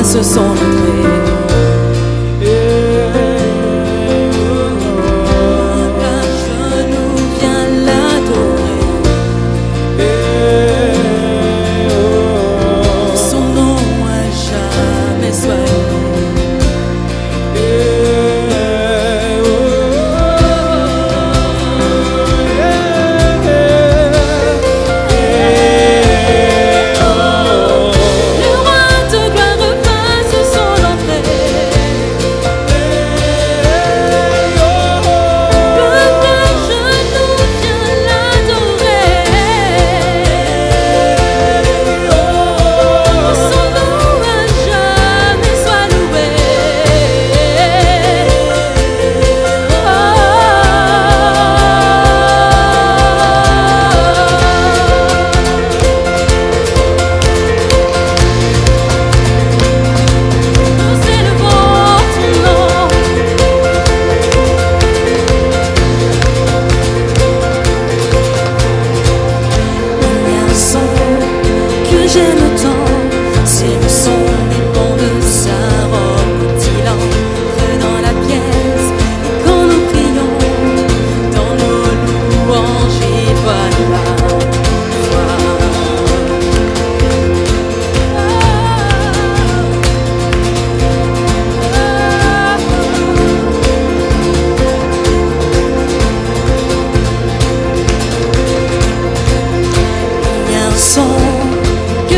fasse son entrée. Qu'un genou vient l'adorer. Son nom à jamais soit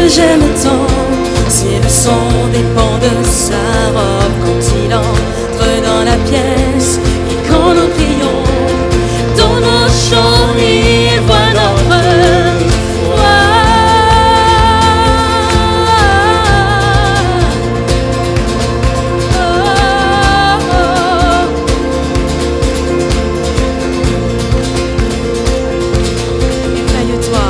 j'aime tant, c'est le son des pans de sa robe quand il entre dans la pièce et quand nous prions dans nos chants, il voit notre foi. Éveille-toi.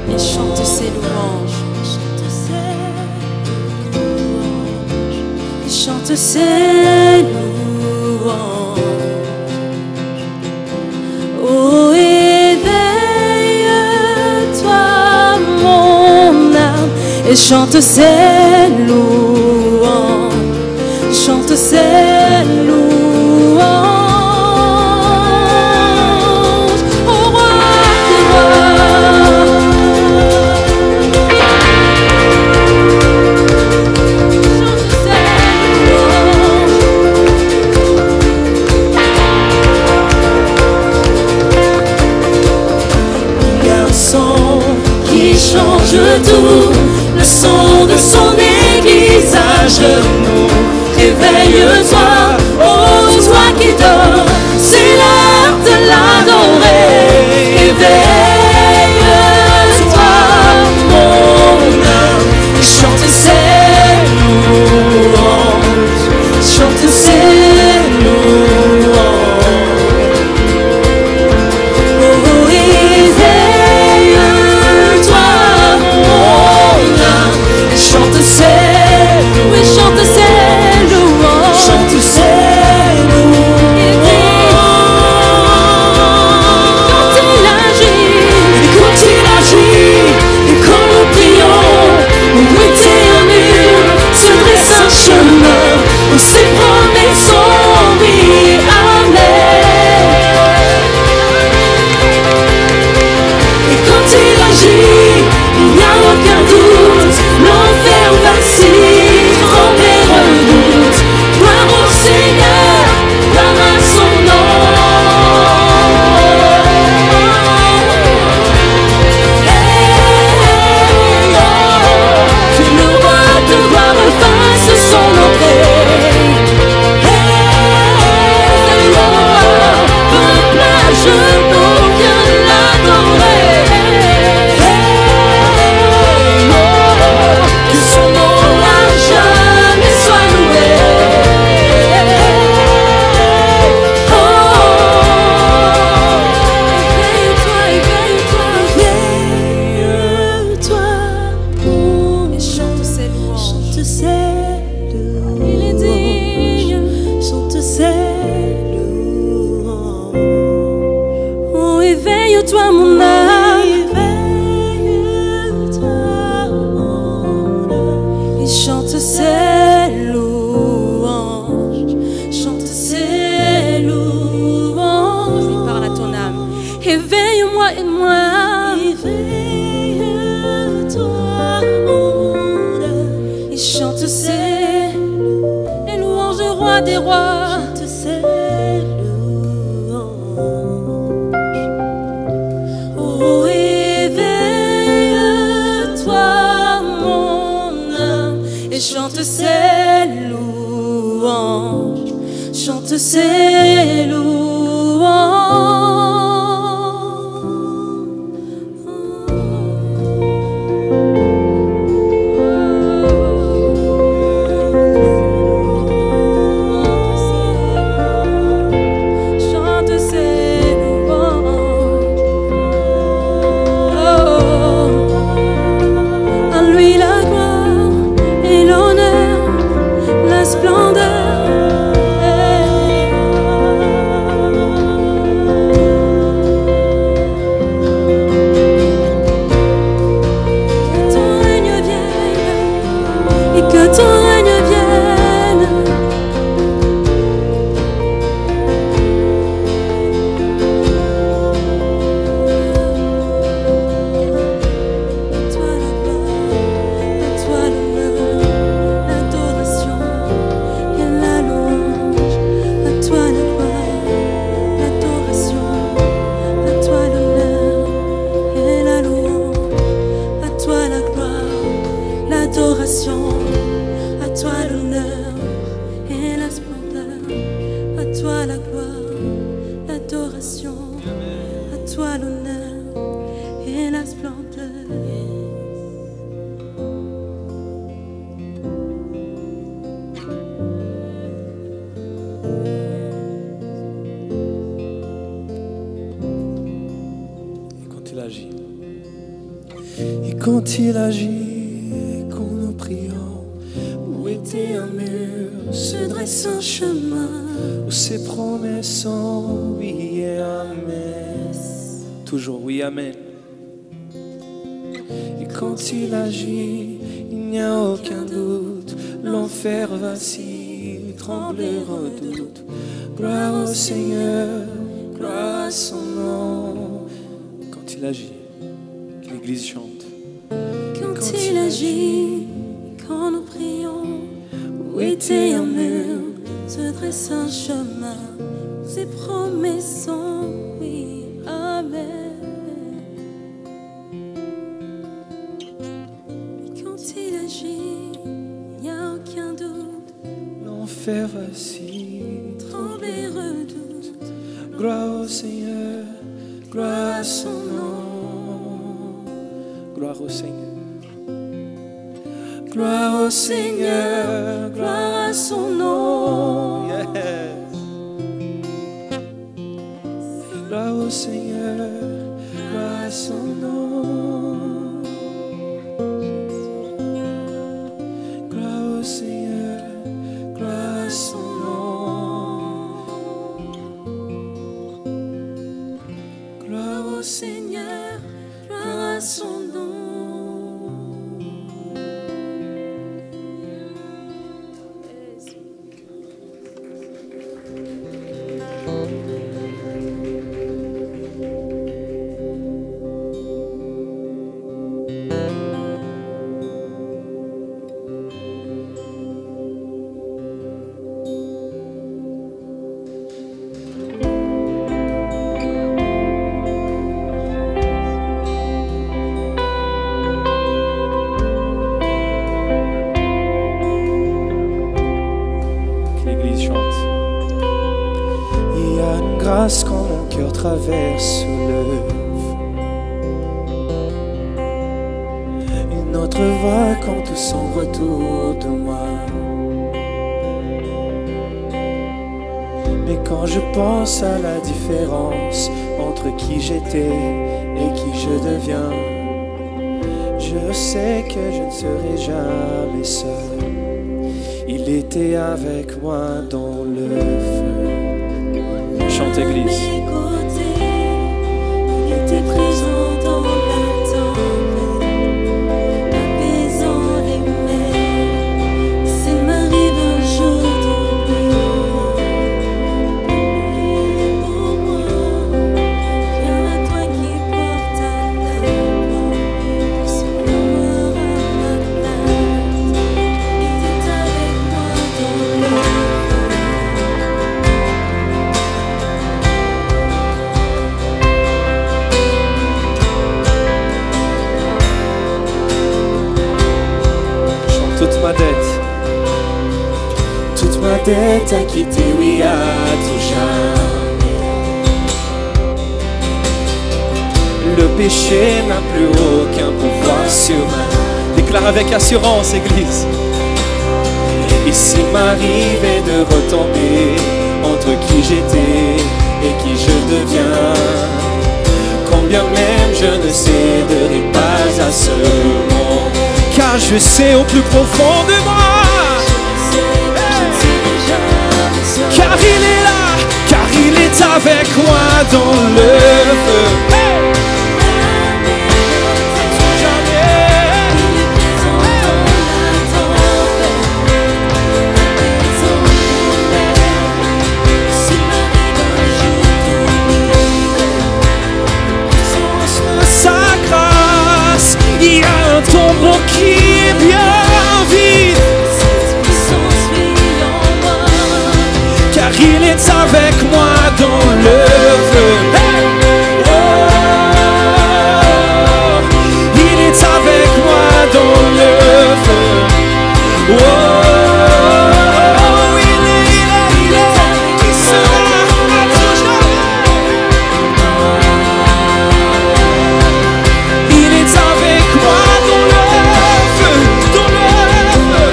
Et chante ses louanges. Et chante ses louanges. Oh, éveille-toi, mon âme, et chante ses louanges. Chante ses louanges. Change tout, le son de son église à genoux. Réveille-toi, oh toi qui dors, c'est l'heure de l'adorer. Réveille-toi, mon âme, chante ses louanges, chante ses louanges. Oh, éveille-toi, chante ses louanges, chante ses louanges, chante ses louanges. Et quand il agit, quand nous prions, où était un mur, se dresse un chemin, où ses promesses sont oui et amen. Toujours oui, amen. Et quand il agit, il n'y a aucun doute, l'enfer vacille, tremble et redoute. Gloire au Seigneur, gloire à son nom. Quand il agit, l'Église chante. Quand il agit, quand nous prions, où était un mur, se dresse un chemin, ses promesses sont oui, amen. Et quand il agit, il n'y a aucun doute, l'enfer vacille, tremble et redoute. Gloire au Seigneur, gloire à son nom. Gloire au Seigneur. Gloire au Seigneur, gloire à son nom. Yes. Gloire au Seigneur, gloire à son nom. Gloire au Seigneur, gloire à son nom. Gloire au Seigneur, gloire à son nom. Grâce quand mon cœur traverse l'œuvre, une autre voix quand tout semble autour de moi. Mais quand je pense à la différence entre qui j'étais et qui je deviens, je sais que je ne serai jamais seul. Il était avec moi dans le feu. Chante Église. Il était présent dans la tempête, apaisant les mers. S'il m'arrive un jour d'oublier pour moi, viens à toi qui porte à ta main, pour secours à ma place. Il était avec moi dans le feu. Toute ma dette à quitter, oui, à tout jamais. péché n'a plus aucun pouvoir sur moi. Déclare avec assurance, Église. Et s'il m'arrivait de retomber entre qui j'étais et qui je deviens, combien même je ne céderai pas à ce monde, car je sais au plus profond de moi, car il est là, car il est avec moi dans le feu. Il y a un tombeau qui est bien vide, car il est avec moi dans le feu. Oh, il est avec moi dans le feu. Oh, il sera à toujours. Il est avec moi dans le feu, dans le feu.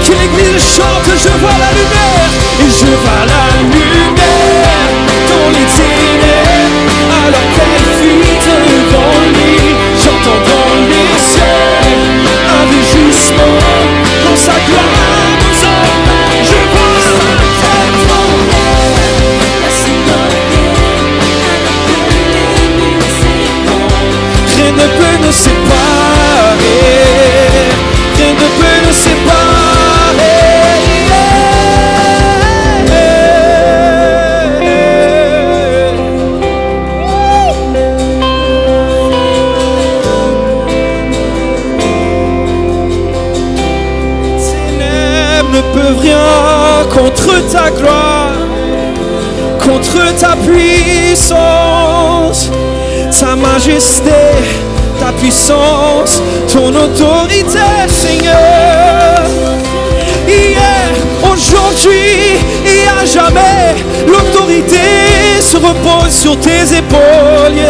Que l'église chante, je vois la lumière, et je vois la lumière dans les ténèbres, alors qu'elle fuit devant lui. J'entends dans les cieux un rugissement quand sa gloire nous envahit. Je vois sa tête tomber, rien ne peut nous séparer, rien ne peut nous séparer. Les ténèbres ne peuvent rien contre ta gloire, contre ta puissance, ta majesté, ta puissance, ton autorité, Seigneur. Hier, aujourd'hui et à jamais, l'autorité se repose sur tes épaules.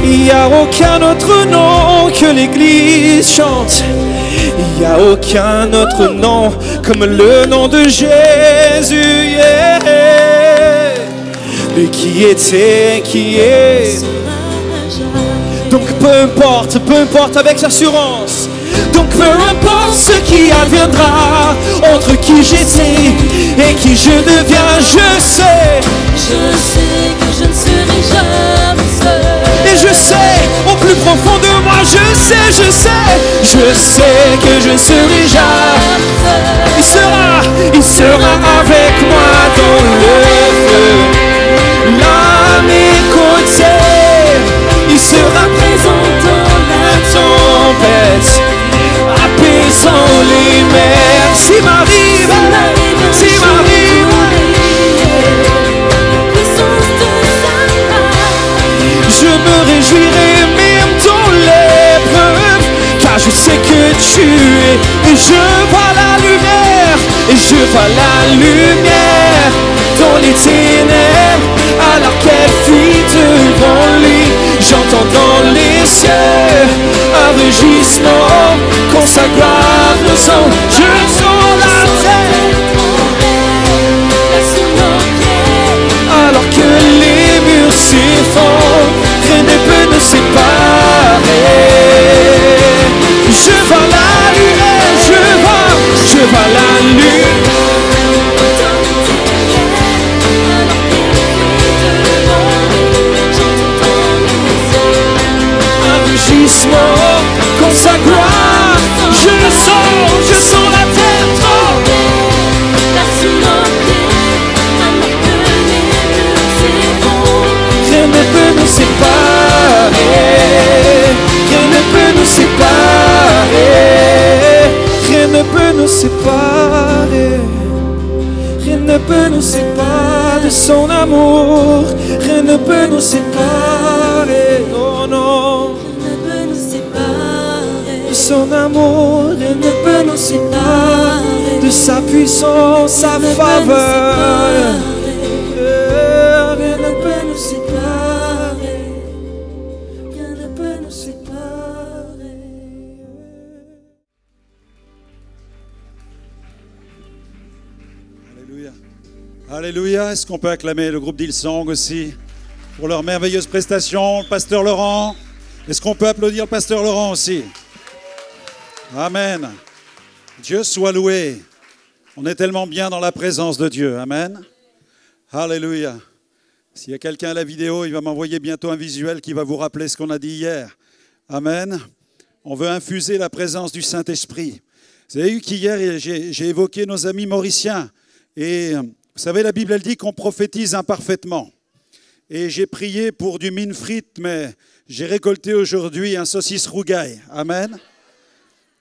Il n'y a aucun autre nom que l'Église chante. Il n'y a aucun autre nom comme le nom de Jésus. Lui qui était, qui est. Donc peu importe avec assurance. Donc peu importe ce qui adviendra, entre qui j'étais et qui je deviens, je sais que je ne serai jamais seul. et je sais au plus profond de moi, je sais que je ne serai jamais seul. Il sera avec moi dans le feu, là à mes côtés. Il sera présent dans la tempête, apaisant les mers. S'il m'arrive, je me réjouirai même dans l'épreuve, car je sais que tu es, et je vois la lumière, dans les ténèbres, alors qu'elle fuit devant lui. J'entends dans les cieux un rugissement quand sa gloire nous envahit. Je sens la terre alors que les murs s'effondrent, rien ne peut nous séparer. Je vois la lumière, je vois la lumière. Un rugissement quand sa gloire, je sens la terre trembler. Rien ne peut nous séparer, rien ne peut nous séparer, rien ne peut nous séparer, rien ne peut nous séparer de son amour, rien ne peut nous séparer, non, non, de son amour, rien ne peut nous séparer de sa puissance, sa faveur. Rien ne peut nous Alléluia. Alléluia. Est-ce qu'on peut acclamer le groupe d'Hillsong aussi pour leur merveilleuse prestation, le pasteur Laurent? Est-ce qu'on peut applaudir le pasteur Laurent aussi? Amen. Dieu soit loué. On est tellement bien dans la présence de Dieu. Amen. Alléluia. S'il y a quelqu'un à la vidéo, il va m'envoyer bientôt un visuel qui va vous rappeler ce qu'on a dit hier. Amen. On veut infuser la présence du Saint-Esprit. Vous avez vu qu'hier, j'ai évoqué nos amis mauriciens. Et vous savez, la Bible, elle dit qu'on prophétise imparfaitement. Et j'ai prié pour du mine frite, mais j'ai récolté aujourd'hui un saucisse rougail. Amen.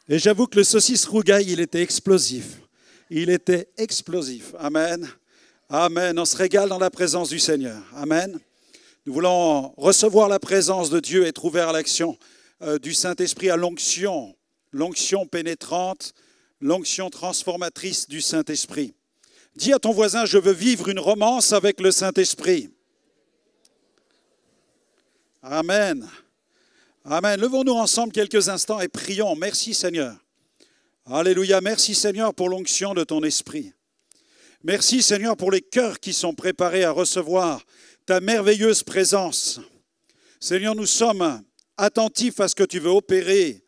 Et j'avoue que le saucisse rougail, il était explosif. Il était explosif. Amen. Amen. On se régale dans la présence du Seigneur. Amen. Nous voulons recevoir la présence de Dieu, être ouverts à l'action du Saint-Esprit, à l'onction pénétrante, l'onction transformatrice du Saint-Esprit. Dis à ton voisin, je veux vivre une romance avec le Saint-Esprit. Amen. Amen. Levons-nous ensemble quelques instants et prions. Merci Seigneur. Alléluia. Merci Seigneur pour l'onction de ton esprit. Merci Seigneur pour les cœurs qui sont préparés à recevoir ta merveilleuse présence. Seigneur, nous sommes attentifs à ce que tu veux opérer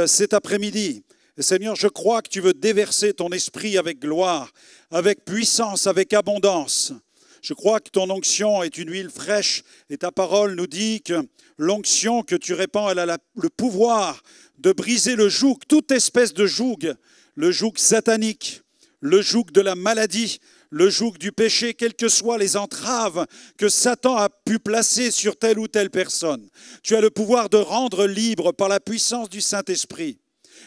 cet après-midi. Et Seigneur, je crois que tu veux déverser ton esprit avec gloire, avec puissance, avec abondance. Je crois que ton onction est une huile fraîche et ta parole nous dit que l'onction que tu répands, elle a le pouvoir de briser le joug, toute espèce de joug, le joug satanique, le joug de la maladie, le joug du péché, quelles que soient les entraves que Satan a pu placer sur telle ou telle personne. Tu as le pouvoir de rendre libre par la puissance du Saint-Esprit.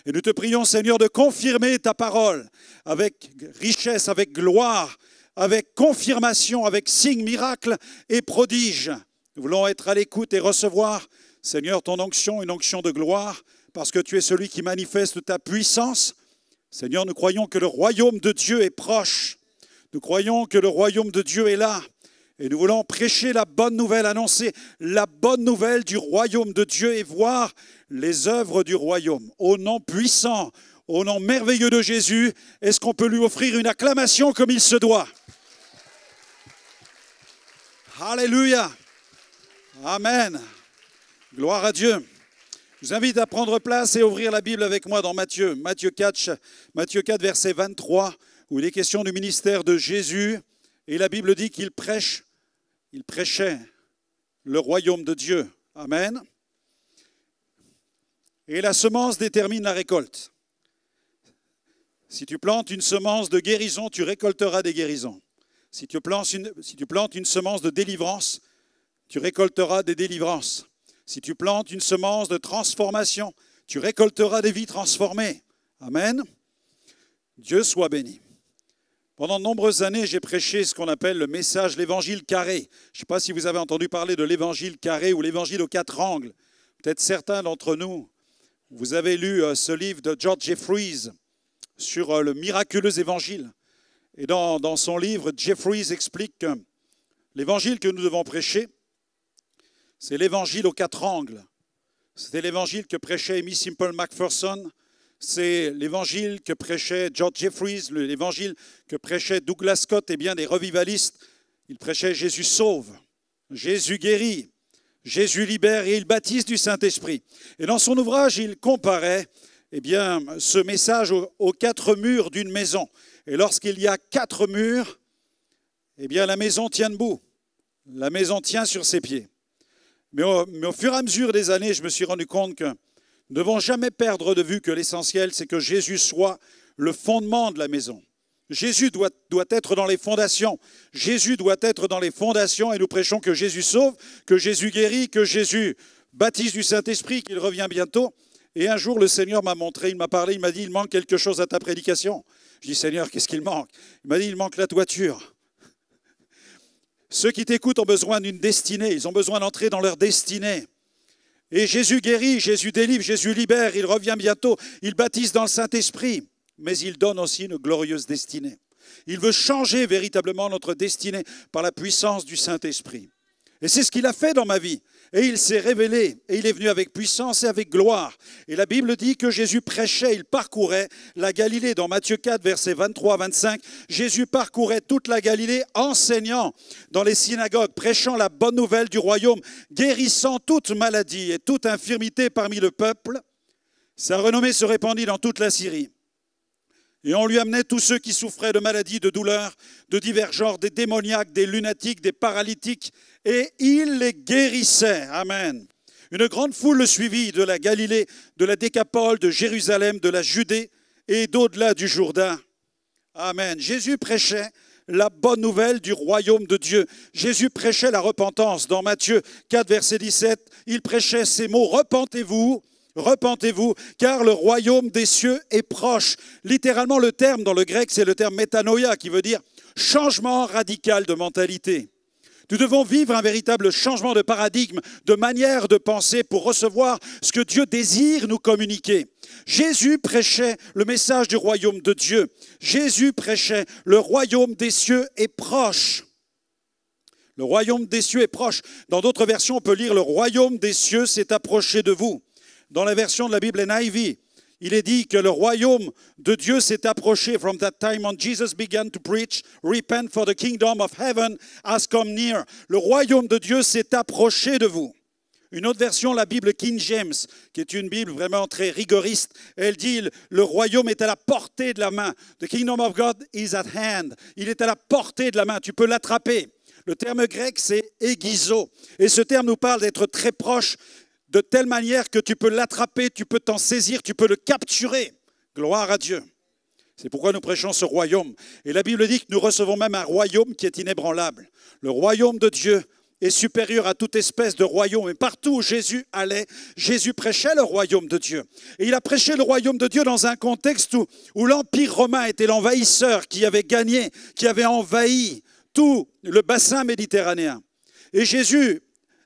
Et nous te prions, Seigneur, de confirmer ta parole avec richesse, avec gloire, avec confirmation, avec signes, miracles et prodiges. Nous voulons être à l'écoute et recevoir, Seigneur, ton onction, une onction de gloire, parce que tu es celui qui manifeste ta puissance. Seigneur, nous croyons que le royaume de Dieu est proche. Nous croyons que le royaume de Dieu est là. Et nous voulons prêcher la bonne nouvelle, annoncer la bonne nouvelle du royaume de Dieu et voir les œuvres du royaume. Au nom puissant, au nom merveilleux de Jésus, est-ce qu'on peut lui offrir une acclamation comme il se doit? Alléluia. Amen. Gloire à Dieu. Je vous invite à prendre place et ouvrir la Bible avec moi dans Matthieu 4, verset 23, où il est question du ministère de Jésus. Et la Bible dit qu'il prêchait le royaume de Dieu. Amen. Et la semence détermine la récolte. Si tu plantes une semence de guérison, tu récolteras des guérisons. Si tu plantes une semence de délivrance, tu récolteras des délivrances. Si tu plantes une semence de transformation, tu récolteras des vies transformées. Amen. Dieu soit béni. Pendant de nombreuses années, j'ai prêché ce qu'on appelle le message, l'évangile carré. Je ne sais pas si vous avez entendu parler de l'évangile carré ou l'évangile aux 4 angles. Peut-être certains d'entre nous, vous avez lu ce livre de George Jeffreys sur le miraculeux évangile. Et dans son livre, Jeffreys explique que l'évangile que nous devons prêcher, c'est l'évangile aux 4 angles. C'était l'évangile que prêchait Aimee Semple McPherson. C'est l'évangile que prêchait George Jeffreys, l'évangile que prêchait Douglas Scott et bien des revivalistes. Il prêchait Jésus sauve, Jésus guérit, Jésus libère et il baptise du Saint-Esprit. Et dans son ouvrage, il comparait ce message aux 4 murs d'une maison. Et lorsqu'il y a 4 murs, la maison tient debout. La maison tient sur ses pieds. Mais au fur et à mesure des années, je me suis rendu compte que nous ne devons jamais perdre de vue que l'essentiel, c'est que Jésus soit le fondement de la maison. Jésus doit être dans les fondations. Jésus doit être dans les fondations et nous prêchons que Jésus sauve, que Jésus guérit, que Jésus baptise du Saint-Esprit, qu'il revient bientôt. Et un jour, le Seigneur m'a montré, il m'a parlé, il m'a dit, il manque quelque chose à ta prédication. Je dis, Seigneur, qu'est-ce qu'il manque? Il m'a dit, il manque la toiture. Ceux qui t'écoutent ont besoin d'une destinée, ils ont besoin d'entrer dans leur destinée. Et Jésus guérit, Jésus délivre, Jésus libère, il revient bientôt, il baptise dans le Saint-Esprit, mais il donne aussi une glorieuse destinée. Il veut changer véritablement notre destinée par la puissance du Saint-Esprit. Et c'est ce qu'il a fait dans ma vie. Et il s'est révélé, et il est venu avec puissance et avec gloire. Et la Bible dit que Jésus prêchait, il parcourait la Galilée. Dans Matthieu 4, versets 23 à 25, Jésus parcourait toute la Galilée, enseignant dans les synagogues, prêchant la bonne nouvelle du royaume, guérissant toute maladie et toute infirmité parmi le peuple. Sa renommée se répandit dans toute la Syrie. Et on lui amenait tous ceux qui souffraient de maladies, de douleurs, de divers genres, des démoniaques, des lunatiques, des paralytiques, et il les guérissait. Amen. Une grande foule le suivit de la Galilée, de la Décapole, de Jérusalem, de la Judée et d'au-delà du Jourdain. Amen. Jésus prêchait la bonne nouvelle du royaume de Dieu. Jésus prêchait la repentance. Dans Matthieu 4, verset 17, il prêchait ces mots, « Repentez-vous ». Repentez-vous, car le royaume des cieux est proche. Littéralement, le terme dans le grec, c'est le terme métanoïa, qui veut dire changement radical de mentalité. Nous devons vivre un véritable changement de paradigme, de manière de penser pour recevoir ce que Dieu désire nous communiquer. Jésus prêchait le message du royaume de Dieu. Jésus prêchait le royaume des cieux est proche. Le royaume des cieux est proche. Dans d'autres versions, on peut lire le royaume des cieux s'est approché de vous. Dans la version de la Bible NIV, il est dit que le royaume de Dieu s'est approché. From that time on, Jesus began to preach, repent for the kingdom of heaven has come near. Le royaume de Dieu s'est approché de vous. Une autre version, la Bible King James, qui est une Bible vraiment très rigoriste, elle dit le royaume est à la portée de la main. The kingdom of God is at hand. Il est à la portée de la main. Tu peux l'attraper. Le terme grec, c'est aiguizo. Et ce terme nous parle d'être très proche, de telle manière que tu peux l'attraper, tu peux t'en saisir, tu peux le capturer. Gloire à Dieu. C'est pourquoi nous prêchons ce royaume. Et la Bible dit que nous recevons même un royaume qui est inébranlable. Le royaume de Dieu est supérieur à toute espèce de royaume. Et partout où Jésus allait, Jésus prêchait le royaume de Dieu. Et il a prêché le royaume de Dieu dans un contexte où l'Empire romain était l'envahisseur qui avait gagné, qui avait envahi tout le bassin méditerranéen. Et Jésus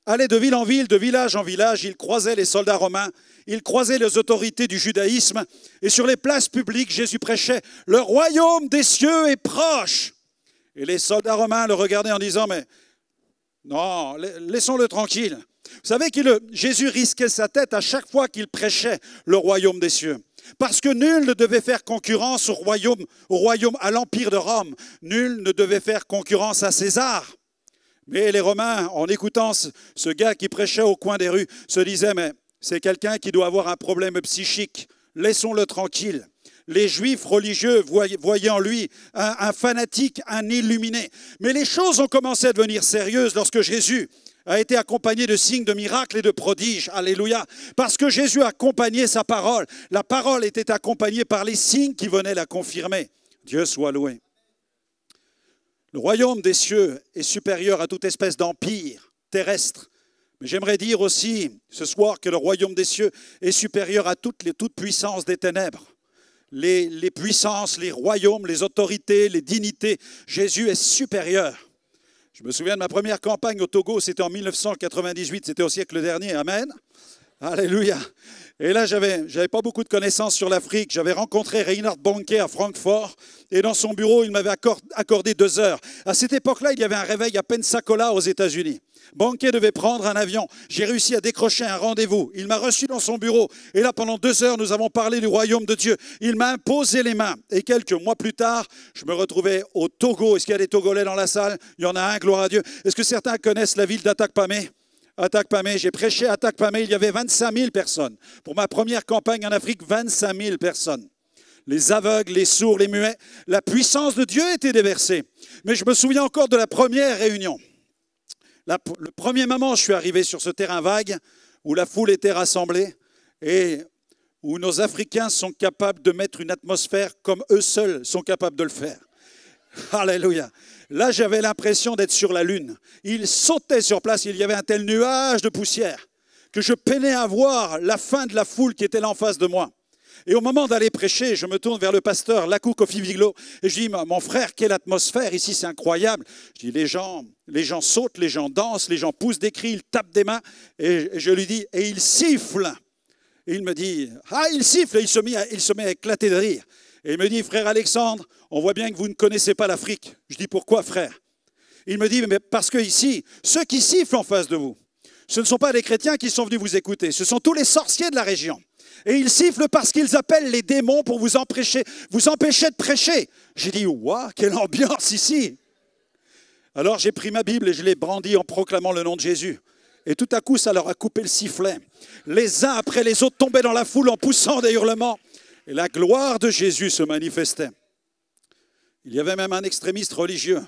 allait de ville en ville, de village en village, il croisait les soldats romains, il croisait les autorités du judaïsme, et sur les places publiques, Jésus prêchait « Le royaume des cieux est proche ». Et les soldats romains le regardaient en disant « Mais non, laissons-le tranquille ». Vous savez que Jésus risquait sa tête à chaque fois qu'il prêchait le royaume des cieux. Parce que nul ne devait faire concurrence au royaume, à l'Empire de Rome. Nul ne devait faire concurrence à César. Mais les Romains, en écoutant ce gars qui prêchait au coin des rues, se disaient « Mais c'est quelqu'un qui doit avoir un problème psychique. Laissons-le tranquille. » Les Juifs religieux voyaient en lui un fanatique, un illuminé. Mais les choses ont commencé à devenir sérieuses lorsque Jésus a été accompagné de signes, de miracles et de prodiges. Alléluia. Parce que Jésus a accompagné sa parole. La parole était accompagnée par les signes qui venaient la confirmer. Dieu soit loué. Le royaume des cieux est supérieur à toute espèce d'empire terrestre. Mais j'aimerais dire aussi ce soir que le royaume des cieux est supérieur à toute puissance des ténèbres. Les puissances, les royaumes, les autorités, les dignités. Jésus est supérieur. Je me souviens de ma première campagne au Togo, c'était en 1998, c'était au siècle dernier. Amen. Alléluia. Et là, j'avais pas beaucoup de connaissances sur l'Afrique. J'avais rencontré Reinhard Bonnke à Francfort et dans son bureau, il m'avait accordé 2 heures. À cette époque-là, il y avait un réveil à Pensacola aux États-Unis. Bonnke devait prendre un avion. J'ai réussi à décrocher un rendez-vous. Il m'a reçu dans son bureau. Et là, pendant 2 heures, nous avons parlé du royaume de Dieu. Il m'a imposé les mains. Et quelques mois plus tard, je me retrouvais au Togo. Est-ce qu'il y a des Togolais dans la salle? Il y en a un, gloire à Dieu. Est-ce que certains connaissent la ville d'Atakpamé? Atakpamé, j'ai prêché à Atakpamé, il y avait 25 000 personnes. Pour ma première campagne en Afrique, 25 000 personnes. Les aveugles, les sourds, les muets, la puissance de Dieu était déversée. Mais je me souviens encore de la première réunion. Le premier moment, je suis arrivé sur ce terrain vague où la foule était rassemblée et où nos Africains sont capables de mettre une atmosphère comme eux seuls sont capables de le faire. Alléluia. Là, j'avais l'impression d'être sur la lune. Ils sautaient sur place. Il y avait un tel nuage de poussière que je peinais à voir la fin de la foule qui était là en face de moi. Et au moment d'aller prêcher, je me tourne vers le pasteur Lakou Kofi Viglo et je dis, mon frère, quelle atmosphère ici, c'est incroyable. Je dis, les gens sautent, les gens dansent, les gens poussent des cris, ils tapent des mains. Et je lui dis, et ils sifflent. Et il me dit, ah, il siffle. Et il se met à éclater de rire. Et il me dit, frère Alexandre, on voit bien que vous ne connaissez pas l'Afrique. Je dis, pourquoi, frère? Il me dit, mais parce que ici, ceux qui sifflent en face de vous, ce ne sont pas des chrétiens qui sont venus vous écouter, ce sont tous les sorciers de la région. Et ils sifflent parce qu'ils appellent les démons pour vous empêcher de prêcher. J'ai dit, waouh, quelle ambiance ici! Alors j'ai pris ma Bible et je l'ai brandie en proclamant le nom de Jésus. Et tout à coup, ça leur a coupé le sifflet. Les uns après les autres tombaient dans la foule en poussant des hurlements. Et la gloire de Jésus se manifestait. Il y avait même un extrémiste religieux.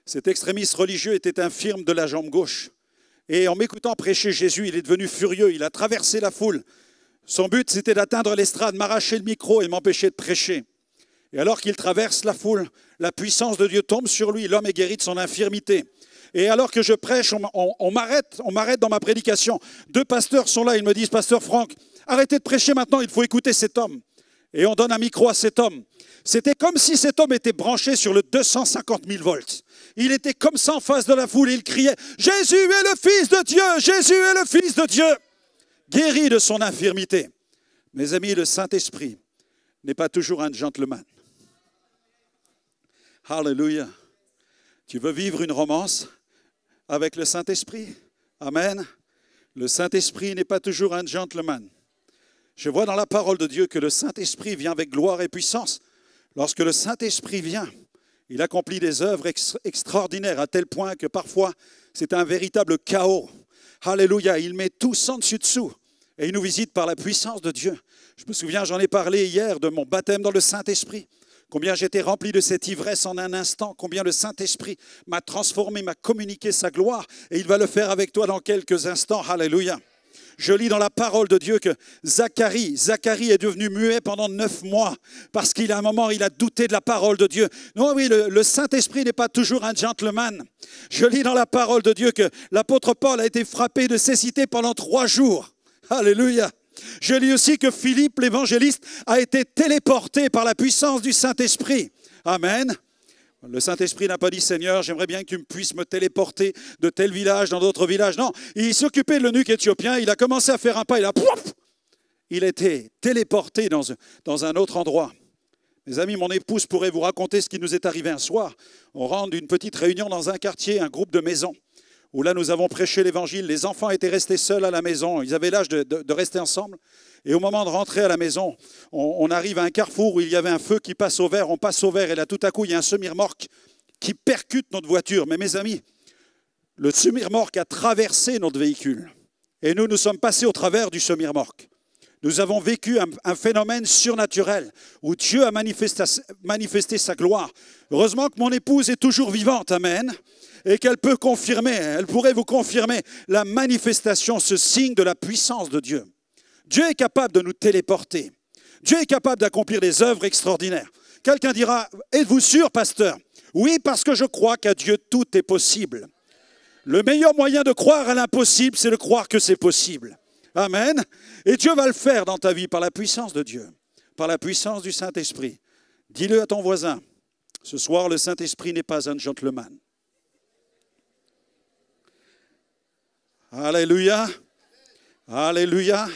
Cet extrémiste religieux était infirme de la jambe gauche. Et en m'écoutant prêcher Jésus, il est devenu furieux. Il a traversé la foule. Son but, c'était d'atteindre l'estrade, m'arracher le micro et m'empêcher de prêcher. Et alors qu'il traverse la foule, la puissance de Dieu tombe sur lui. L'homme est guéri de son infirmité. Et alors que je prêche, on m'arrête dans ma prédication. 2 pasteurs sont là, ils me disent, Pasteur Franck, arrêtez de prêcher maintenant, il faut écouter cet homme. Et on donne un micro à cet homme. C'était comme si cet homme était branché sur le 250 000 volts. Il était comme ça en face de la foule, il criait, Jésus est le Fils de Dieu, Jésus est le Fils de Dieu. Guéri de son infirmité. Mes amis, le Saint-Esprit n'est pas toujours un gentleman. Alléluia. Tu veux vivre une romance avec le Saint-Esprit? Amen. Le Saint-Esprit n'est pas toujours un gentleman. Je vois dans la parole de Dieu que le Saint-Esprit vient avec gloire et puissance. Lorsque le Saint-Esprit vient, il accomplit des œuvres extraordinaires à tel point que parfois c'est un véritable chaos. Alléluia, il met tout sans dessus-dessous et il nous visite par la puissance de Dieu. Je me souviens, j'en ai parlé hier de mon baptême dans le Saint-Esprit. Combien j'étais rempli de cette ivresse en un instant, combien le Saint-Esprit m'a transformé, m'a communiqué sa gloire et il va le faire avec toi dans quelques instants. Alléluia. Je lis dans la parole de Dieu que Zacharie est devenu muet pendant 9 mois parce qu'à un moment, il a douté de la parole de Dieu. Non, oui, le Saint-Esprit n'est pas toujours un gentleman. Je lis dans la parole de Dieu que l'apôtre Paul a été frappé de cécité pendant 3 jours. Alléluia. Je lis aussi que Philippe, l'évangéliste, a été téléporté par la puissance du Saint-Esprit. Amen. Le Saint-Esprit n'a pas dit, Seigneur, j'aimerais bien que tu puisses me téléporter de tel village dans d'autres villages. Non, il s'occupait de l'eunuque éthiopien, il a commencé à faire un pas, il a été téléporté dans un autre endroit. Mes amis, mon épouse pourrait vous raconter ce qui nous est arrivé un soir. On rentre d'une petite réunion dans un quartier, un groupe de maisons, où là nous avons prêché l'évangile. Les enfants étaient restés seuls à la maison, ils avaient l'âge de rester ensemble. Et au moment de rentrer à la maison, on arrive à un carrefour où il y avait un feu qui passe au vert, on passe au vert et là tout à coup il y a un semi-remorque qui percute notre voiture. Mais mes amis, le semi-remorque a traversé notre véhicule et nous sommes passés au travers du semi-remorque. Nous avons vécu un phénomène surnaturel où Dieu a manifesté sa gloire. Heureusement que mon épouse est toujours vivante, amen, et qu'elle peut confirmer, elle pourrait vous confirmer la manifestation, ce signe de la puissance de Dieu. Dieu est capable de nous téléporter. Dieu est capable d'accomplir des œuvres extraordinaires. Quelqu'un dira, êtes-vous sûr, pasteur? Oui, parce que je crois qu'à Dieu, tout est possible. Le meilleur moyen de croire à l'impossible, c'est de croire que c'est possible. Amen. Et Dieu va le faire dans ta vie par la puissance de Dieu, par la puissance du Saint-Esprit. Dis-le à ton voisin, ce soir, le Saint-Esprit n'est pas un gentleman. Alléluia. Alléluia.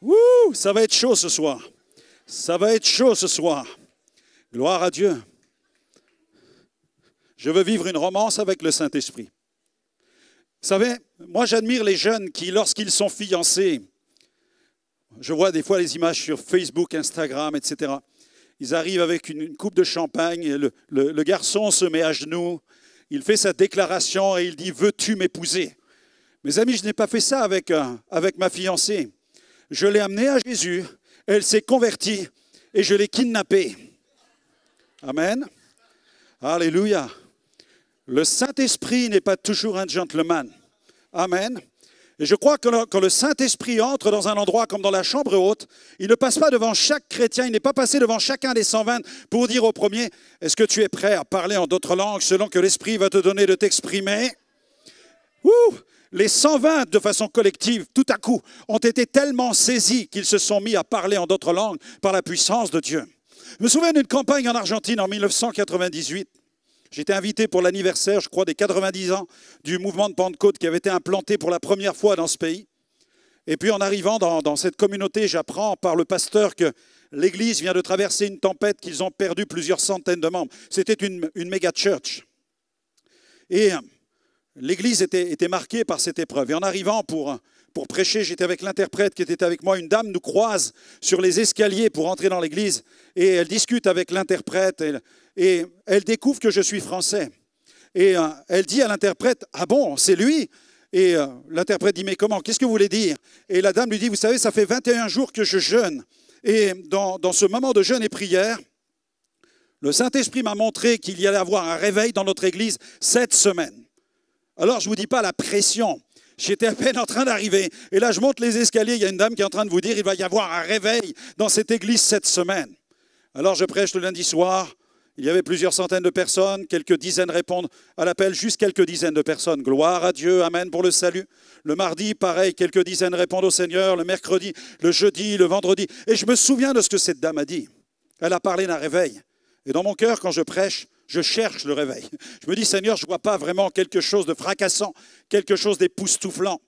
Wouh, ça va être chaud ce soir. Ça va être chaud ce soir. Gloire à Dieu. Je veux vivre une romance avec le Saint-Esprit. Vous savez, moi j'admire les jeunes qui, lorsqu'ils sont fiancés, je vois des fois les images sur Facebook, Instagram, etc. Ils arrivent avec une coupe de champagne, et le garçon se met à genoux, il fait sa déclaration et il dit « Veux-tu m'épouser ?» Mes amis, je n'ai pas fait ça avec ma fiancée. Je l'ai amenée à Jésus, elle s'est convertie et je l'ai kidnappée. Amen. Alléluia. Le Saint-Esprit n'est pas toujours un gentleman. Amen. Et je crois que quand le Saint-Esprit entre dans un endroit comme dans la chambre haute, il ne passe pas devant chaque chrétien, il n'est pas passé devant chacun des 120 pour dire au premier, est-ce que tu es prêt à parler en d'autres langues selon que l'Esprit va te donner de t'exprimer? Les 120, de façon collective, tout à coup, ont été tellement saisis qu'ils se sont mis à parler en d'autres langues par la puissance de Dieu. Je me souviens d'une campagne en Argentine en 1998. J'étais invité pour l'anniversaire, je crois, des 90 ans du mouvement de Pentecôte qui avait été implanté pour la première fois dans ce pays. Et puis en arrivant dans cette communauté, j'apprends par le pasteur que l'église vient de traverser une tempête, qu'ils ont perdu plusieurs centaines de membres. C'était une méga church. Et l'église était marquée par cette épreuve. Et en arrivant pour prêcher, j'étais avec l'interprète qui était avec moi. Une dame nous croise sur les escaliers pour entrer dans l'église. Et elle discute avec l'interprète. Et elle découvre que je suis français. Et elle dit à l'interprète, « Ah bon, c'est lui ?» Et l'interprète dit, « Mais comment? Qu'est-ce que vous voulez dire ?» Et la dame lui dit, « Vous savez, ça fait 21 jours que je jeûne. Et dans ce moment de jeûne et prière, le Saint-Esprit m'a montré qu'il y allait avoir un réveil dans notre église cette semaine. » Alors, je ne vous dis pas la pression. J'étais à peine en train d'arriver. Et là, je monte les escaliers. Il y a une dame qui est en train de vous dire, il va y avoir un réveil dans cette église cette semaine. Alors, je prêche le lundi soir. Il y avait plusieurs centaines de personnes. Quelques dizaines répondent à l'appel. Juste quelques dizaines de personnes. Gloire à Dieu. Amen pour le salut. Le mardi, pareil, quelques dizaines répondent au Seigneur. Le mercredi, le jeudi, le vendredi. Et je me souviens de ce que cette dame a dit. Elle a parlé d'un réveil. Et dans mon cœur, quand je prêche, je cherche le réveil. Je me dis, Seigneur, je ne vois pas vraiment quelque chose de fracassant, quelque chose d'époustouflant.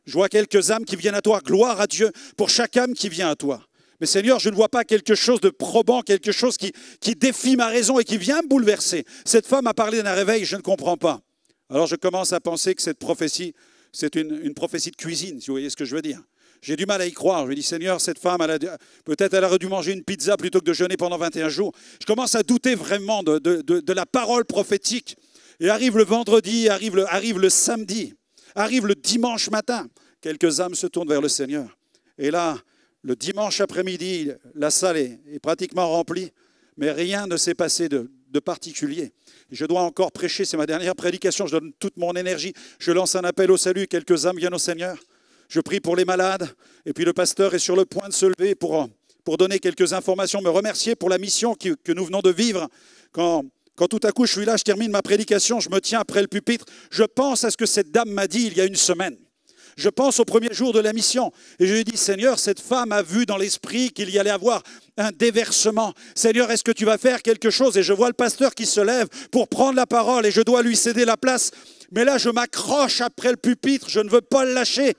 Je vois quelques âmes qui viennent à toi. Gloire à Dieu pour chaque âme qui vient à toi. Mais Seigneur, je ne vois pas quelque chose de probant, quelque chose qui défie ma raison et qui vient me bouleverser. Cette femme a parlé d'un réveil, je ne comprends pas. Alors je commence à penser que cette prophétie, c'est une prophétie de cuisine, si vous voyez ce que je veux dire. J'ai du mal à y croire. Je me dis, Seigneur, cette femme, peut-être elle aurait dû manger une pizza plutôt que de jeûner pendant 21 jours. Je commence à douter vraiment de la parole prophétique. Et arrive le vendredi, arrive le samedi, arrive le dimanche matin. Quelques âmes se tournent vers le Seigneur. Et là, le dimanche après-midi, la salle est pratiquement remplie, mais rien ne s'est passé de particulier. Je dois encore prêcher, c'est ma dernière prédication, je donne toute mon énergie. Je lance un appel au salut, quelques âmes viennent au Seigneur. Je prie pour les malades, et puis le pasteur est sur le point de se lever pour donner quelques informations, me remercier pour la mission que nous venons de vivre. Quand tout à coup je suis là, je termine ma prédication, je me tiens après le pupitre, je pense à ce que cette dame m'a dit il y a une semaine. Je pense au premier jour de la mission et je lui dis, Seigneur, cette femme a vu dans l'esprit qu'il y allait avoir un déversement. Seigneur, est-ce que tu vas faire quelque chose? Et je vois le pasteur qui se lève pour prendre la parole et je dois lui céder la place. Mais là, je m'accroche après le pupitre, je ne veux pas le lâcher.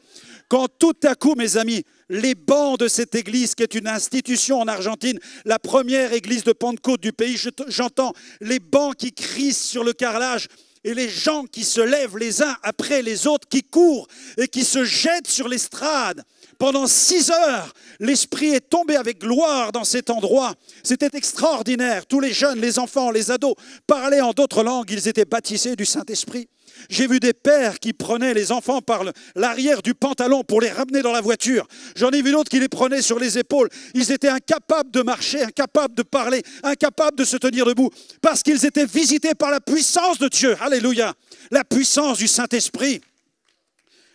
Quand tout à coup, mes amis, les bancs de cette église, qui est une institution en Argentine, la première église de Pentecôte du pays, j'entends les bancs qui crissent sur le carrelage. Et les gens qui se lèvent les uns après les autres, qui courent et qui se jettent sur l'estrade. Pendant 6 heures, l'Esprit est tombé avec gloire dans cet endroit. C'était extraordinaire. Tous les jeunes, les enfants, les ados parlaient en d'autres langues. Ils étaient baptisés du Saint-Esprit. J'ai vu des pères qui prenaient les enfants par l'arrière du pantalon pour les ramener dans la voiture. J'en ai vu d'autres qui les prenaient sur les épaules. Ils étaient incapables de marcher, incapables de parler, incapables de se tenir debout parce qu'ils étaient visités par la puissance de Dieu. Alléluia! La puissance du Saint-Esprit.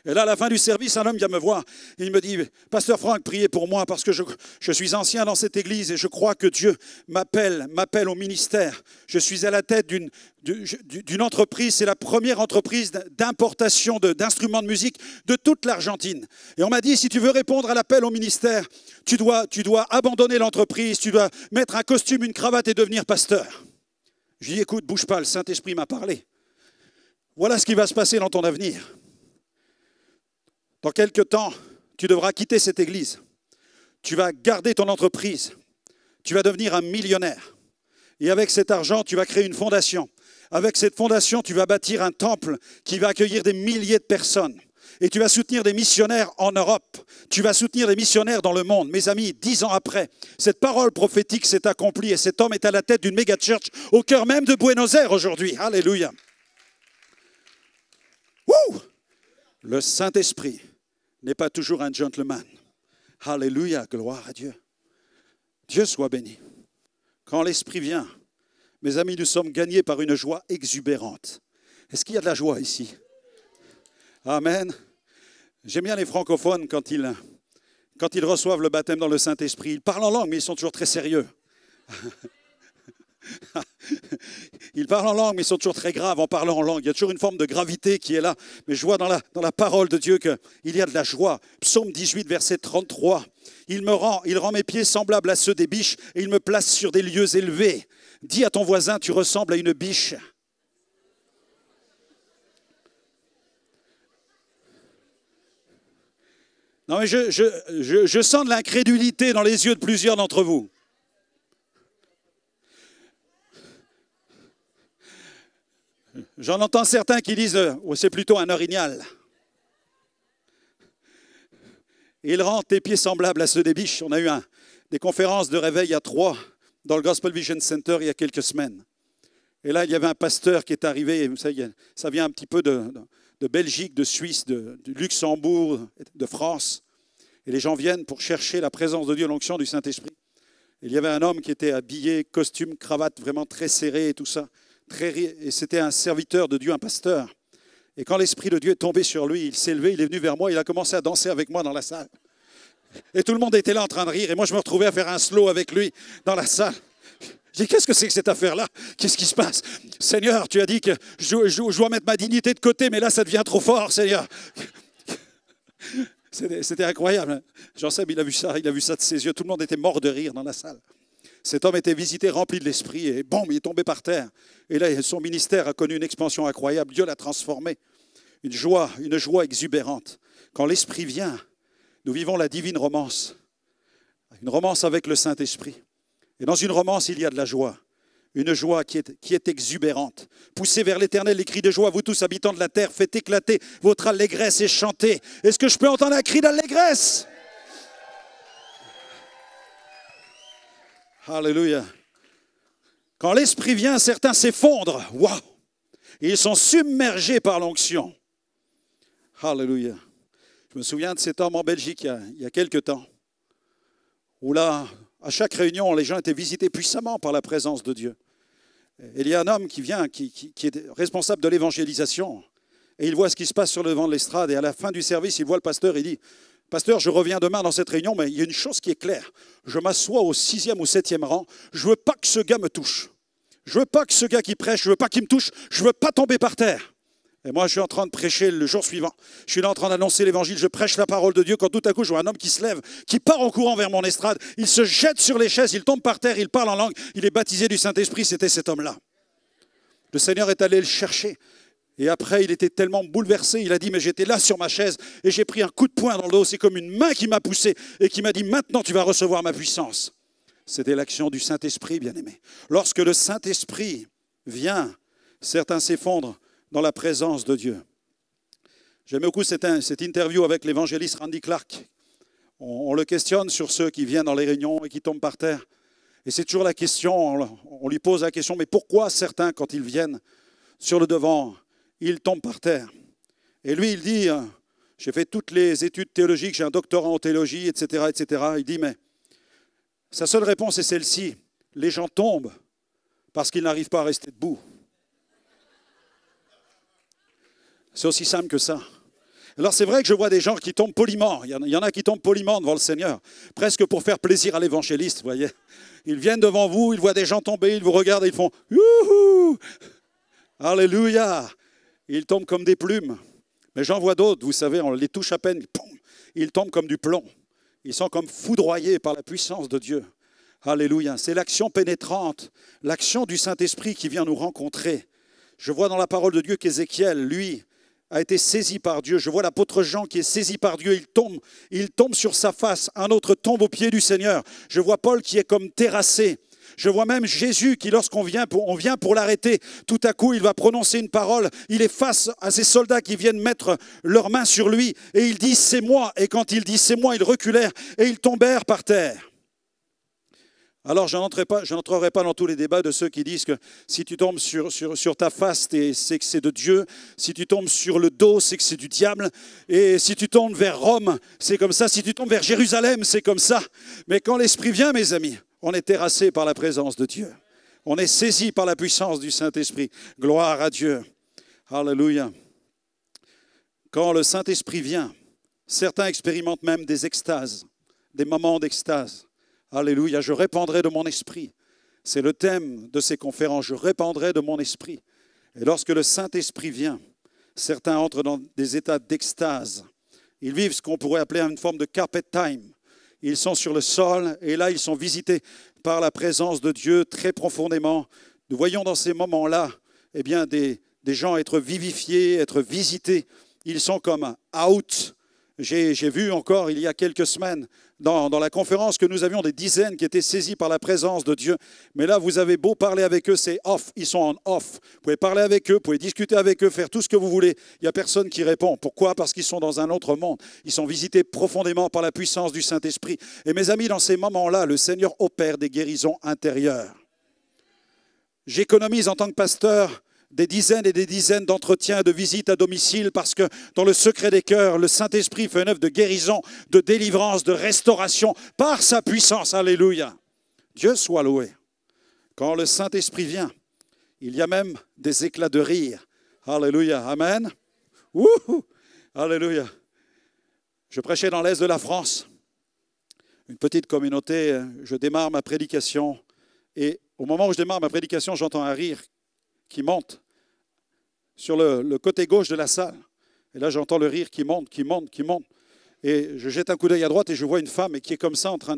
Et là, à la fin du service, un homme vient me voir. Il me dit, Pasteur Franck, priez pour moi parce que je suis ancien dans cette église et je crois que Dieu m'appelle au ministère. Je suis à la tête d'une entreprise, c'est la première entreprise d'importation d'instruments de musique de toute l'Argentine. Et on m'a dit, si tu veux répondre à l'appel au ministère, tu dois abandonner l'entreprise, tu dois mettre un costume, une cravate et devenir pasteur. Je lui dis, écoute, bouge pas, le Saint-Esprit m'a parlé. Voilà ce qui va se passer dans ton avenir. Dans quelque temps, tu devras quitter cette église. Tu vas garder ton entreprise. Tu vas devenir un millionnaire. Et avec cet argent, tu vas créer une fondation. Avec cette fondation, tu vas bâtir un temple qui va accueillir des milliers de personnes. Et tu vas soutenir des missionnaires en Europe. Tu vas soutenir des missionnaires dans le monde. Mes amis, 10 ans après, cette parole prophétique s'est accomplie et cet homme est à la tête d'une méga church au cœur même de Buenos Aires aujourd'hui. Alléluia. Wouh! Le Saint-Esprit n'est pas toujours un gentleman. Alléluia, gloire à Dieu. Dieu soit béni. Quand l'Esprit vient, mes amis, nous sommes gagnés par une joie exubérante. Est-ce qu'il y a de la joie ici? Amen. J'aime bien les francophones quand ils reçoivent le baptême dans le Saint-Esprit. Ils parlent en langue, mais ils sont toujours très sérieux. Ils parlent en langue, mais ils sont toujours très graves en parlant en langue. Il y a toujours une forme de gravité qui est là. Mais je vois dans la parole de Dieu qu'il y a de la joie. Psaume 18, verset 33. Il rend mes pieds semblables à ceux des biches et il me place sur des lieux élevés. Dis à ton voisin, tu ressembles à une biche. Non, mais je sens de l'incrédulité dans les yeux de plusieurs d'entre vous. J'en entends certains qui disent oh, c'est plutôt un orignal. Il rend tes pieds semblables à ceux des biches. On a eu des conférences de réveil à Troyes dans le Gospel Vision Center il y a quelques semaines. Et là, il y avait un pasteur qui est arrivé, et vous savez, ça vient un petit peu de Belgique, de Suisse, de Luxembourg, de France. Et les gens viennent pour chercher la présence de Dieu, l'onction du Saint-Esprit. Il y avait un homme qui était habillé, costume, cravate, vraiment très serré et tout ça. Et c'était un serviteur de Dieu, un pasteur. Et quand l'Esprit de Dieu est tombé sur lui, il s'est levé, il est venu vers moi, il a commencé à danser avec moi dans la salle. Et tout le monde était là en train de rire. Et moi, je me retrouvais à faire un slow avec lui dans la salle. Je dis, qu'est-ce que c'est que cette affaire-là? Qu'est-ce qui se passe? Seigneur, tu as dit que je dois mettre ma dignité de côté, mais là, ça devient trop fort, Seigneur. C'était incroyable. Jean-Seb, il a vu ça de ses yeux. Tout le monde était mort de rire dans la salle. Cet homme était visité, rempli de l'esprit, et bon, il est tombé par terre. Et là, son ministère a connu une expansion incroyable. Dieu l'a transformé. Une joie exubérante. Quand l'Esprit vient, nous vivons la divine romance. Une romance avec le Saint-Esprit. Et dans une romance, il y a de la joie. Une joie qui est exubérante. Poussez vers l'Éternel les cris de joie, vous tous habitants de la terre, faites éclater votre allégresse et chantez. Est-ce que je peux entendre un cri d'allégresse? Alléluia. Quand l'Esprit vient, certains s'effondrent. Waouh! Ils sont submergés par l'onction. Alléluia. Je me souviens de cet homme en Belgique il y a quelques temps, où là, à chaque réunion, les gens étaient visités puissamment par la présence de Dieu. Et il y a un homme qui vient, qui est responsable de l'évangélisation, et il voit ce qui se passe sur le devant de l'estrade, et à la fin du service, il voit le pasteur, il dit, « Pasteur, je reviens demain dans cette réunion, mais il y a une chose qui est claire. Je m'assois au 6e ou 7e rang, je ne veux pas que ce gars me touche. Je ne veux pas que ce gars qui prêche, je ne veux pas qu'il me touche, je ne veux pas tomber par terre. » Et moi, je suis en train de prêcher le jour suivant. Je suis là en train d'annoncer l'évangile, je prêche la parole de Dieu, quand tout à coup, je vois un homme qui se lève, qui part en courant vers mon estrade. Il se jette sur les chaises, il tombe par terre, il parle en langue. Il est baptisé du Saint-Esprit, c'était cet homme-là. Le Seigneur est allé le chercher. Et après, il était tellement bouleversé, il a dit, mais j'étais là sur ma chaise et j'ai pris un coup de poing dans le dos. C'est comme une main qui m'a poussé et qui m'a dit, maintenant tu vas recevoir ma puissance. C'était l'action du Saint-Esprit, bien-aimé. Lorsque le Saint-Esprit vient, certains s'effondrent dans la présence de Dieu. J'aime beaucoup cette interview avec l'évangéliste Randy Clark. On le questionne sur ceux qui viennent dans les réunions et qui tombent par terre. Et c'est toujours la question, on lui pose la question, mais pourquoi certains, quand ils viennent sur le devant, ils tombent par terre? Et lui, il dit, j'ai fait toutes les études théologiques, j'ai un doctorat en théologie, etc., etc. Il dit, mais sa seule réponse est celle-ci, les gens tombent parce qu'ils n'arrivent pas à rester debout. C'est aussi simple que ça. Alors c'est vrai que je vois des gens qui tombent poliment. Il y en a qui tombent poliment devant le Seigneur, presque pour faire plaisir à l'évangéliste, vous voyez. Ils viennent devant vous, ils voient des gens tomber, ils vous regardent et ils font « Youhou ! Alléluia !» Ils tombent comme des plumes. Mais j'en vois d'autres, vous savez, on les touche à peine, poum, ils tombent comme du plomb. Ils sont comme foudroyés par la puissance de Dieu. Alléluia. C'est l'action pénétrante, l'action du Saint-Esprit qui vient nous rencontrer. Je vois dans la parole de Dieu qu'Ézéchiel, lui, a été saisi par Dieu. Je vois l'apôtre Jean qui est saisi par Dieu. Il tombe sur sa face. Un autre tombe aux pieds du Seigneur. Je vois Paul qui est comme terrassé. Je vois même Jésus qui, lorsqu'on vient pour l'arrêter, tout à coup, il va prononcer une parole. Il est face à ces soldats qui viennent mettre leurs mains sur lui. Et il dit, c'est moi. Et quand il dit, c'est moi, ils reculèrent et ils tombèrent par terre. Alors, je n'entrerai pas dans tous les débats de ceux qui disent que si tu tombes sur ta face, c'est que c'est de Dieu. Si tu tombes sur le dos, c'est que c'est du diable. Et si tu tombes vers Rome, c'est comme ça. Si tu tombes vers Jérusalem, c'est comme ça. Mais quand l'Esprit vient, mes amis, on est terrassé par la présence de Dieu. On est saisi par la puissance du Saint-Esprit. Gloire à Dieu. Alléluia. Quand le Saint-Esprit vient, certains expérimentent même des extases, des moments d'extase. Alléluia, je répandrai de mon esprit. C'est le thème de ces conférences, je répandrai de mon esprit. Et lorsque le Saint-Esprit vient, certains entrent dans des états d'extase. Ils vivent ce qu'on pourrait appeler une forme de carpet time. Ils sont sur le sol et là, ils sont visités par la présence de Dieu très profondément. Nous voyons dans ces moments-là eh bien, des gens être vivifiés, être visités. Ils sont comme out. J'ai vu encore il y a quelques semaines dans la conférence que nous avions des dizaines qui étaient saisis par la présence de Dieu. Mais là, vous avez beau parler avec eux, c'est off, ils sont en off. Vous pouvez parler avec eux, vous pouvez discuter avec eux, faire tout ce que vous voulez. Il n'y a personne qui répond. Pourquoi? Parce qu'ils sont dans un autre monde. Ils sont visités profondément par la puissance du Saint-Esprit. Et mes amis, dans ces moments-là, le Seigneur opère des guérisons intérieures. J'économise en tant que pasteur des dizaines et des dizaines d'entretiens, de visites à domicile, parce que dans le secret des cœurs, le Saint-Esprit fait une œuvre de guérison, de délivrance, de restauration, par sa puissance. Alléluia. Dieu soit loué. Quand le Saint-Esprit vient, il y a même des éclats de rire. Alléluia. Amen. Wouhou. Alléluia. Je prêchais dans l'est de la France, une petite communauté. Je démarre ma prédication et au moment où je démarre ma prédication, j'entends un rire qui monte sur le côté gauche de la salle. Et là, j'entends le rire qui monte, qui monte, qui monte. Et je jette un coup d'œil à droite et je vois une femme qui est comme ça en train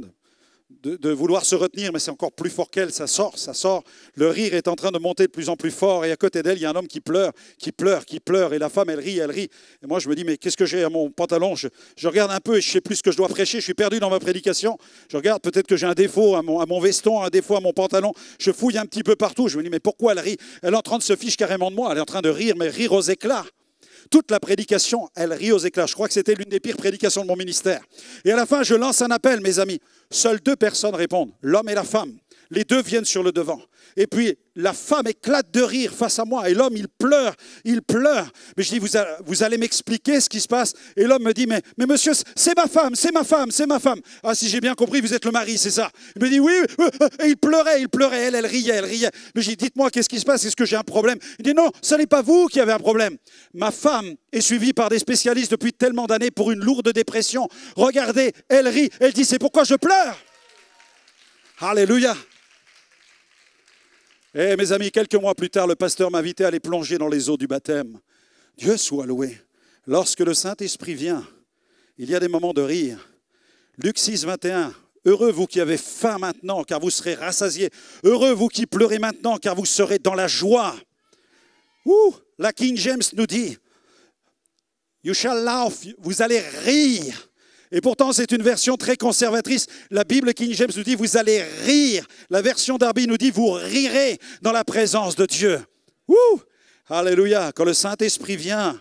de vouloir se retenir, mais c'est encore plus fort qu'elle, ça sort, ça sort. Le rire est en train de monter de plus en plus fort et à côté d'elle, il y a un homme qui pleure, qui pleure, qui pleure. Et la femme, elle rit, elle rit. Et moi, je me dis, mais qu'est-ce que j'ai à mon pantalon? Je regarde un peu et je ne sais plus ce que je dois prêcher. Je suis perdu dans ma prédication. Je regarde, peut-être que j'ai un défaut à mon veston, un défaut à mon pantalon. Je fouille un petit peu partout. Je me dis, mais pourquoi elle rit? Elle est en train de se fiche carrément de moi. Elle est en train de rire, mais rire aux éclats. Toute la prédication, elle rit aux éclats. Je crois que c'était l'une des pires prédications de mon ministère. Et à la fin, je lance un appel, mes amis. Seules 2 personnes répondent, l'homme et la femme. Les 2 viennent sur le devant. Et puis, la femme éclate de rire face à moi. Et l'homme, il pleure, il pleure. Mais je dis, vous allez m'expliquer ce qui se passe? Et l'homme me dit, mais monsieur, c'est ma femme, c'est ma femme, c'est ma femme. Ah, si j'ai bien compris, vous êtes le mari, c'est ça. Il me dit, oui. Et il pleurait. Elle riait, elle riait. Mais je dis, dites-moi, qu'est-ce qui se passe? Est-ce que j'ai un problème? Il dit, non, ce n'est pas vous qui avez un problème. Ma femme est suivie par des spécialistes depuis tellement d'années pour une lourde dépression. Regardez, elle rit. Elle dit, c'est pourquoi je pleure. Alléluia. Eh, mes amis, quelques mois plus tard, le pasteur m'invitait à aller plonger dans les eaux du baptême. Dieu soit loué. Lorsque le Saint-Esprit vient, il y a des moments de rire. Luc 6, 21. Heureux vous qui avez faim maintenant, car vous serez rassasiés. Heureux vous qui pleurez maintenant, car vous serez dans la joie. La King James nous dit, you shall laugh, vous allez rire. Et pourtant, c'est une version très conservatrice. La Bible King James nous dit, vous allez rire. La version Darby nous dit, vous rirez dans la présence de Dieu. Alléluia. Quand le Saint-Esprit vient,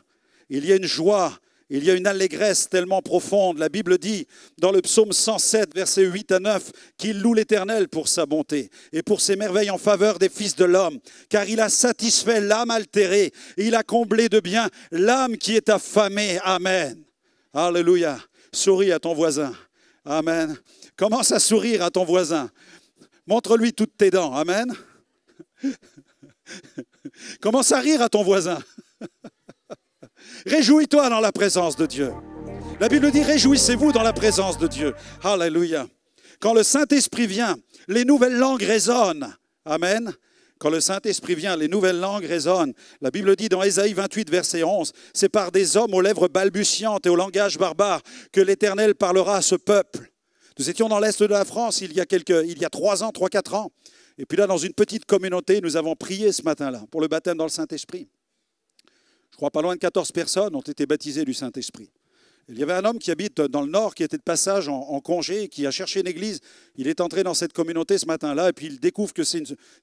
il y a une joie, il y a une allégresse tellement profonde. La Bible dit, dans le psaume 107, versets 8 à 9, qu'il loue l'Éternel pour sa bonté et pour ses merveilles en faveur des fils de l'homme. Car il a satisfait l'âme altérée et il a comblé de bien l'âme qui est affamée. Amen. Alléluia. Souris à ton voisin. Amen. Commence à sourire à ton voisin. Montre-lui toutes tes dents. Amen. Commence à rire à ton voisin. Réjouis-toi dans la présence de Dieu. La Bible dit, réjouissez-vous dans la présence de Dieu. Alléluia. Quand le Saint-Esprit vient, les nouvelles langues résonnent. Amen. Quand le Saint-Esprit vient, les nouvelles langues résonnent. La Bible dit dans Ésaïe 28, verset 11, « C'est par des hommes aux lèvres balbutiantes et au langage barbare que l'Éternel parlera à ce peuple. » Nous étions dans l'Est de la France il y a 3-4 ans. Et puis là, dans une petite communauté, nous avons prié ce matin-là pour le baptême dans le Saint-Esprit. Je crois pas loin de 14 personnes ont été baptisées du Saint-Esprit. Il y avait un homme qui habite dans le Nord, qui était de passage en congé, qui a cherché une église. Il est entré dans cette communauté ce matin-là, et puis il découvre que c'est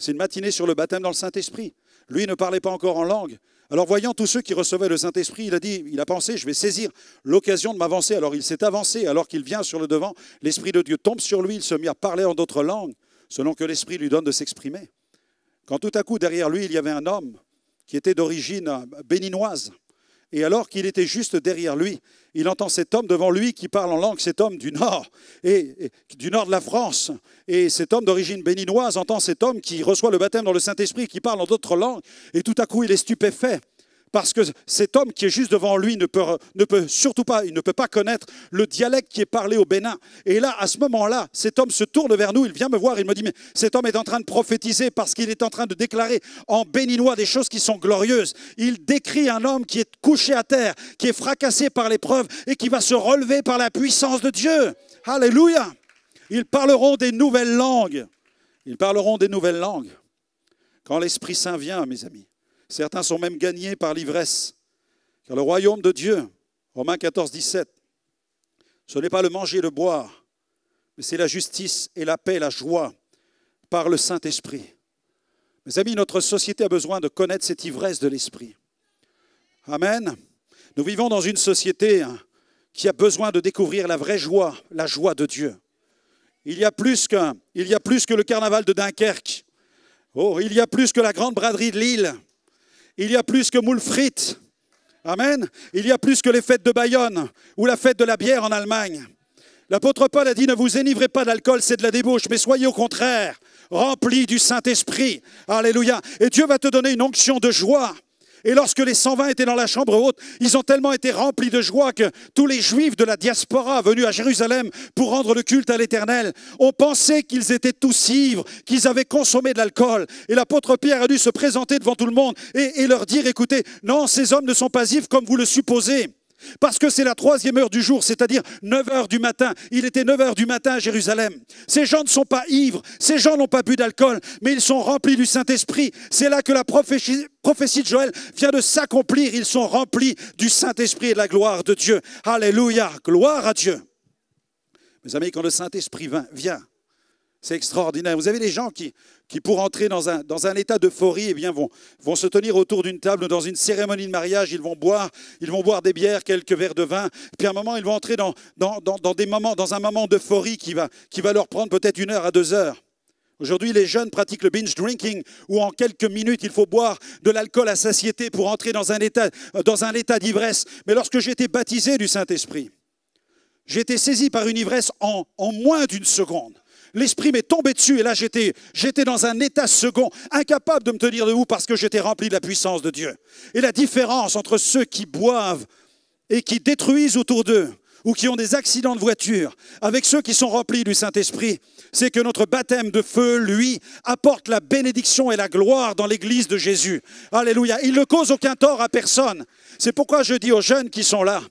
une matinée sur le baptême dans le Saint-Esprit. Lui ne parlait pas encore en langue. Alors voyant tous ceux qui recevaient le Saint-Esprit, il a pensé, je vais saisir l'occasion de m'avancer. Alors il s'est avancé, alors qu'il vient sur le devant, l'Esprit de Dieu tombe sur lui, il se met à parler en d'autres langues, selon que l'Esprit lui donne de s'exprimer. Quand tout à coup, derrière lui, il y avait un homme qui était d'origine béninoise. Et alors qu'il était juste derrière lui, il entend cet homme devant lui qui parle en langue, cet homme du Nord, et du Nord de la France. Et cet homme d'origine béninoise entend cet homme qui reçoit le baptême dans le Saint-Esprit, qui parle en d'autres langues. Et tout à coup, il est stupéfait. Parce que cet homme qui est juste devant lui ne peut surtout pas, il ne peut pas connaître le dialecte qui est parlé au Bénin. Et là, à ce moment-là, cet homme se tourne vers nous, il vient me voir, il me dit, mais cet homme est en train de prophétiser parce qu'il est en train de déclarer en béninois des choses qui sont glorieuses. Il décrit un homme qui est couché à terre, qui est fracassé par l'épreuve et qui va se relever par la puissance de Dieu. Alléluia! Ils parleront des nouvelles langues. Ils parleront des nouvelles langues. Quand l'Esprit Saint vient, mes amis, certains sont même gagnés par l'ivresse. Car le royaume de Dieu, Romains 14, 17, Ce n'est pas le manger et le boire, mais c'est la justice et la paix, la joie par le Saint-Esprit. Mes amis, notre société a besoin de connaître cette ivresse de l'Esprit. Amen. Nous vivons dans une société qui a besoin de découvrir la vraie joie, la joie de Dieu. Il y a plus que le carnaval de Dunkerque. Oh, il y a plus que la grande braderie de Lille. Il y a plus que moules frites. Amen. Il y a plus que les fêtes de Bayonne ou la fête de la bière en Allemagne. L'apôtre Paul a dit, ne vous enivrez pas d'alcool, c'est de la débauche, mais soyez au contraire remplis du Saint-Esprit. Alléluia. Et Dieu va te donner une onction de joie. Et lorsque les 120 étaient dans la chambre haute, ils ont tellement été remplis de joie que tous les Juifs de la diaspora venus à Jérusalem pour rendre le culte à l'Éternel ont pensé qu'ils étaient tous ivres, qu'ils avaient consommé de l'alcool. Et l'apôtre Pierre a dû se présenter devant tout le monde et leur dire, écoutez, non, ces hommes ne sont pas ivres comme vous le supposez. Parce que c'est la 3e heure du jour, c'est-à-dire 9 heures du matin. Il était 9 heures du matin à Jérusalem. Ces gens ne sont pas ivres, ces gens n'ont pas bu d'alcool, mais ils sont remplis du Saint-Esprit. C'est là que la prophétie de Joël vient de s'accomplir. Ils sont remplis du Saint-Esprit et de la gloire de Dieu. Alléluia, gloire à Dieu. Mes amis, quand le Saint-Esprit vient, c'est extraordinaire. Vous avez des gens qui pour entrer dans un état d'euphorie, eh bien, vont se tenir autour d'une table dans une cérémonie de mariage. Ils vont boire des bières, quelques verres de vin. Puis à un moment, ils vont entrer dans un moment d'euphorie qui va leur prendre peut-être 1 heure à 2 heures. Aujourd'hui, les jeunes pratiquent le binge drinking, où en quelques minutes, il faut boire de l'alcool à satiété pour entrer dans un état d'ivresse. Mais lorsque j'ai été baptisé du Saint-Esprit, j'ai été saisi par une ivresse en moins d'1 seconde. L'Esprit m'est tombé dessus et là j'étais dans un état second, incapable de me tenir debout parce que j'étais rempli de la puissance de Dieu. Et la différence entre ceux qui boivent et qui détruisent autour d'eux ou qui ont des accidents de voiture avec ceux qui sont remplis du Saint-Esprit, c'est que notre baptême de feu, lui, apporte la bénédiction et la gloire dans l'Église de Jésus. Alléluia. Il ne cause aucun tort à personne. C'est pourquoi je dis aux jeunes qui sont là,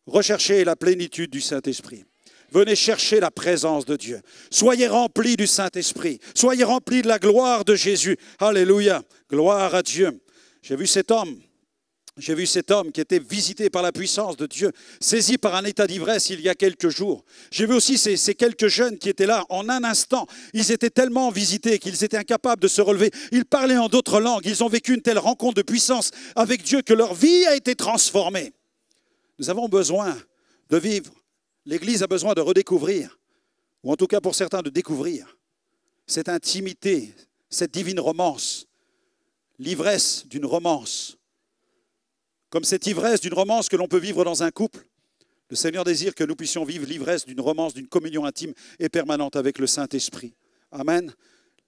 recherchez la plénitude du Saint-Esprit. Venez chercher la présence de Dieu. Soyez remplis du Saint-Esprit. Soyez remplis de la gloire de Jésus. Alléluia. Gloire à Dieu. J'ai vu cet homme qui était visité par la puissance de Dieu, saisi par un état d'ivresse il y a quelques jours. J'ai vu aussi ces quelques jeunes qui étaient là en un instant. Ils étaient tellement visités qu'ils étaient incapables de se relever. Ils parlaient en d'autres langues. Ils ont vécu une telle rencontre de puissance avec Dieu que leur vie a été transformée. Nous avons besoin de vivre. L'Église a besoin de redécouvrir, ou en tout cas pour certains de découvrir, cette intimité, cette divine romance, l'ivresse d'une romance. Comme cette ivresse d'une romance que l'on peut vivre dans un couple, le Seigneur désire que nous puissions vivre l'ivresse d'une romance, d'une communion intime et permanente avec le Saint-Esprit. Amen.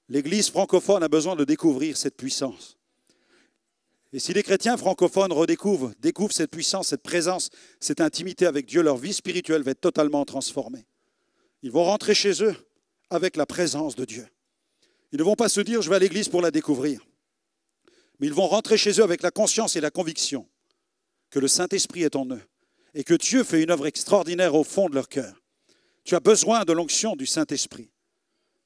L'Église francophone a besoin de découvrir cette puissance. Et si les chrétiens francophones découvrent cette puissance, cette présence, cette intimité avec Dieu, leur vie spirituelle va être totalement transformée. Ils vont rentrer chez eux avec la présence de Dieu. Ils ne vont pas se dire « je vais à l'église pour la découvrir ». Mais ils vont rentrer chez eux avec la conscience et la conviction que le Saint-Esprit est en eux et que Dieu fait une œuvre extraordinaire au fond de leur cœur. Tu as besoin de l'onction du Saint-Esprit.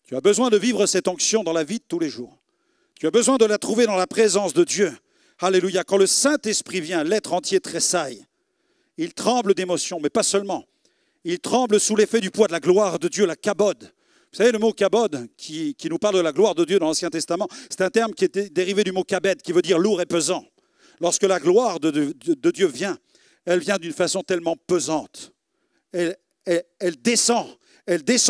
Tu as besoin de vivre cette onction dans la vie de tous les jours. Tu as besoin de la trouver dans la présence de Dieu. Alléluia. Quand le Saint-Esprit vient, l'être entier tressaille. Il tremble d'émotion, mais pas seulement. Il tremble sous l'effet du poids de la gloire de Dieu, la kabod. Vous savez, le mot kabod, qui nous parle de la gloire de Dieu dans l'Ancien Testament, c'est un terme qui est dérivé du mot kabed, qui veut dire lourd et pesant. Lorsque la gloire de Dieu vient, elle vient d'une façon tellement pesante. Elle descend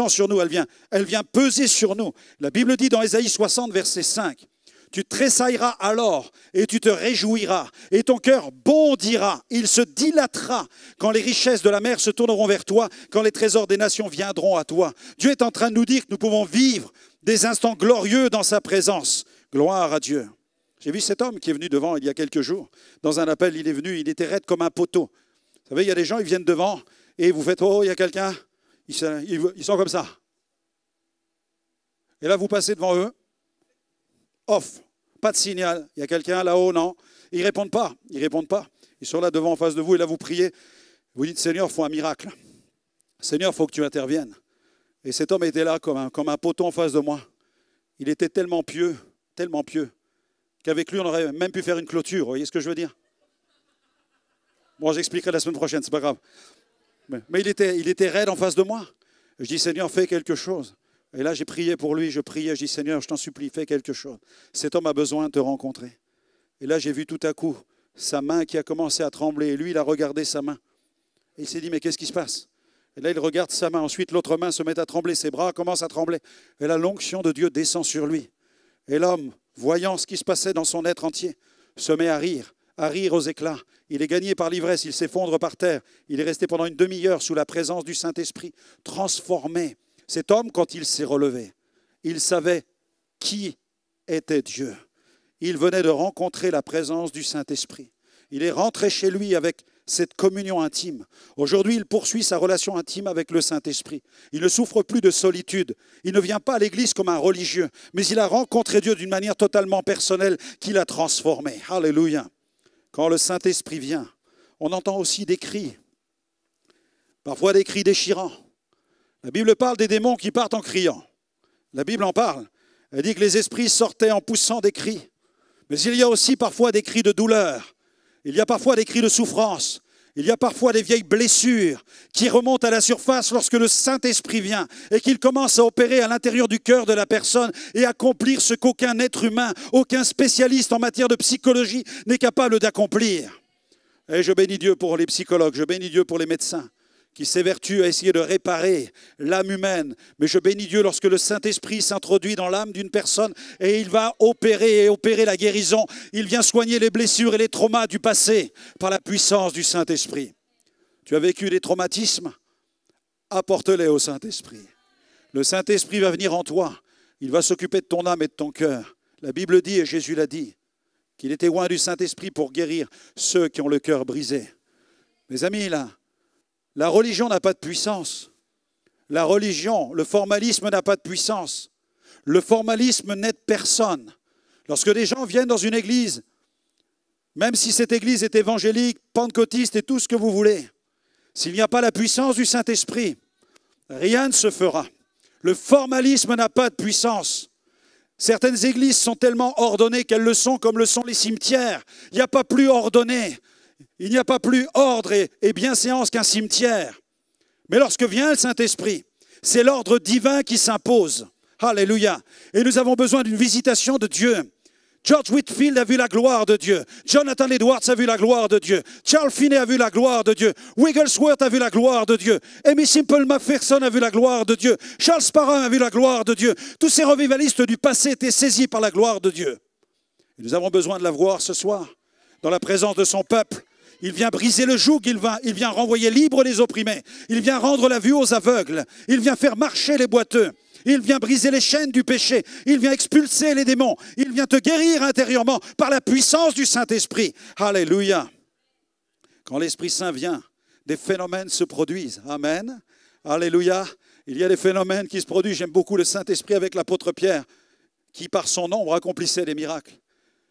sur nous, elle vient peser sur nous. La Bible dit dans Ésaïe 60, verset 5, « Tu tressailleras alors et tu te réjouiras et ton cœur bondira, il se dilatera quand les richesses de la mer se tourneront vers toi, quand les trésors des nations viendront à toi. » Dieu est en train de nous dire que nous pouvons vivre des instants glorieux dans sa présence. Gloire à Dieu. J'ai vu cet homme qui est venu devant il y a quelques jours. Dans un appel, il est venu, il était raide comme un poteau. Vous savez, il y a des gens, ils viennent devant et vous faites « Oh, il y a quelqu'un ». Ils sont comme ça. Et là, vous passez devant eux. Off. Pas de signal. Il y a quelqu'un là-haut, non. Ils ne répondent pas. Ils sont là devant, en face de vous, et là, vous priez. Vous dites, Seigneur, il faut un miracle. Seigneur, il faut que tu interviennes. Et cet homme était là comme un poteau en face de moi. Il était tellement pieux, qu'avec lui, on aurait même pu faire une clôture. Vous voyez ce que je veux dire? Bon, j'expliquerai la semaine prochaine, c'est pas grave. Mais il était raide en face de moi. Je dis, Seigneur, fais quelque chose. Et là, j'ai prié pour lui, je priais, je dis, Seigneur, je t'en supplie, fais quelque chose. Cet homme a besoin de te rencontrer. Et là, j'ai vu tout à coup sa main qui a commencé à trembler. Et lui, il a regardé sa main. Et il s'est dit, mais qu'est-ce qui se passe? Et là, il regarde sa main. Ensuite, l'autre main se met à trembler. Ses bras commencent à trembler. Et là, l'onction de Dieu descend sur lui. Et l'homme, voyant ce qui se passait dans son être entier, se met à rire aux éclats. Il est gagné par l'ivresse, il s'effondre par terre. Il est resté pendant une demi-heure sous la présence du Saint-Esprit, transformé. Cet homme, quand il s'est relevé, il savait qui était Dieu. Il venait de rencontrer la présence du Saint-Esprit. Il est rentré chez lui avec cette communion intime. Aujourd'hui, il poursuit sa relation intime avec le Saint-Esprit. Il ne souffre plus de solitude. Il ne vient pas à l'église comme un religieux, mais il a rencontré Dieu d'une manière totalement personnelle qui l'a transformé. Alléluia. Quand le Saint-Esprit vient, on entend aussi des cris, parfois des cris déchirants. La Bible parle des démons qui partent en criant. La Bible en parle. Elle dit que les esprits sortaient en poussant des cris. Mais il y a aussi parfois des cris de douleur. Il y a parfois des cris de souffrance. Il y a parfois des vieilles blessures qui remontent à la surface lorsque le Saint-Esprit vient et qu'il commence à opérer à l'intérieur du cœur de la personne et accomplir ce qu'aucun être humain, aucun spécialiste en matière de psychologie n'est capable d'accomplir. Et je bénis Dieu pour les psychologues, je bénis Dieu pour les médecins qui s'évertuent à essayer de réparer l'âme humaine. Mais je bénis Dieu lorsque le Saint-Esprit s'introduit dans l'âme d'une personne et il va opérer la guérison. Il vient soigner les blessures et les traumas du passé par la puissance du Saint-Esprit. Tu as vécu des traumatismes? Apporte-les au Saint-Esprit. Le Saint-Esprit va venir en toi. Il va s'occuper de ton âme et de ton cœur. La Bible dit, et Jésus l'a dit, qu'il était oint du Saint-Esprit pour guérir ceux qui ont le cœur brisé. Mes amis, là, la religion n'a pas de puissance. La religion, le formalisme n'a pas de puissance. Le formalisme n'aide personne. Lorsque des gens viennent dans une église, même si cette église est évangélique, pentecôtiste et tout ce que vous voulez, s'il n'y a pas la puissance du Saint-Esprit, rien ne se fera. Le formalisme n'a pas de puissance. Certaines églises sont tellement ordonnées qu'elles le sont comme le sont les cimetières. Il n'y a pas plus ordonné. Il n'y a pas plus ordre et bienséance qu'un cimetière. Mais lorsque vient le Saint-Esprit, c'est l'ordre divin qui s'impose. Alléluia. Et nous avons besoin d'une visitation de Dieu. George Whitefield a vu la gloire de Dieu. Jonathan Edwards a vu la gloire de Dieu. Charles Finney a vu la gloire de Dieu. Wigglesworth a vu la gloire de Dieu. Aimé Simple McPherson a vu la gloire de Dieu. Charles Parham a vu la gloire de Dieu. Tous ces revivalistes du passé étaient saisis par la gloire de Dieu. Et nous avons besoin de la voir ce soir, dans la présence de son peuple. Il vient briser le joug, il vient renvoyer libres les opprimés. Il vient rendre la vue aux aveugles. Il vient faire marcher les boiteux. Il vient briser les chaînes du péché. Il vient expulser les démons. Il vient te guérir intérieurement par la puissance du Saint-Esprit. Alléluia. Quand l'Esprit Saint vient, des phénomènes se produisent. Amen. Alléluia. Il y a des phénomènes qui se produisent. J'aime beaucoup le Saint-Esprit avec l'apôtre Pierre, qui par son nombre accomplissait des miracles.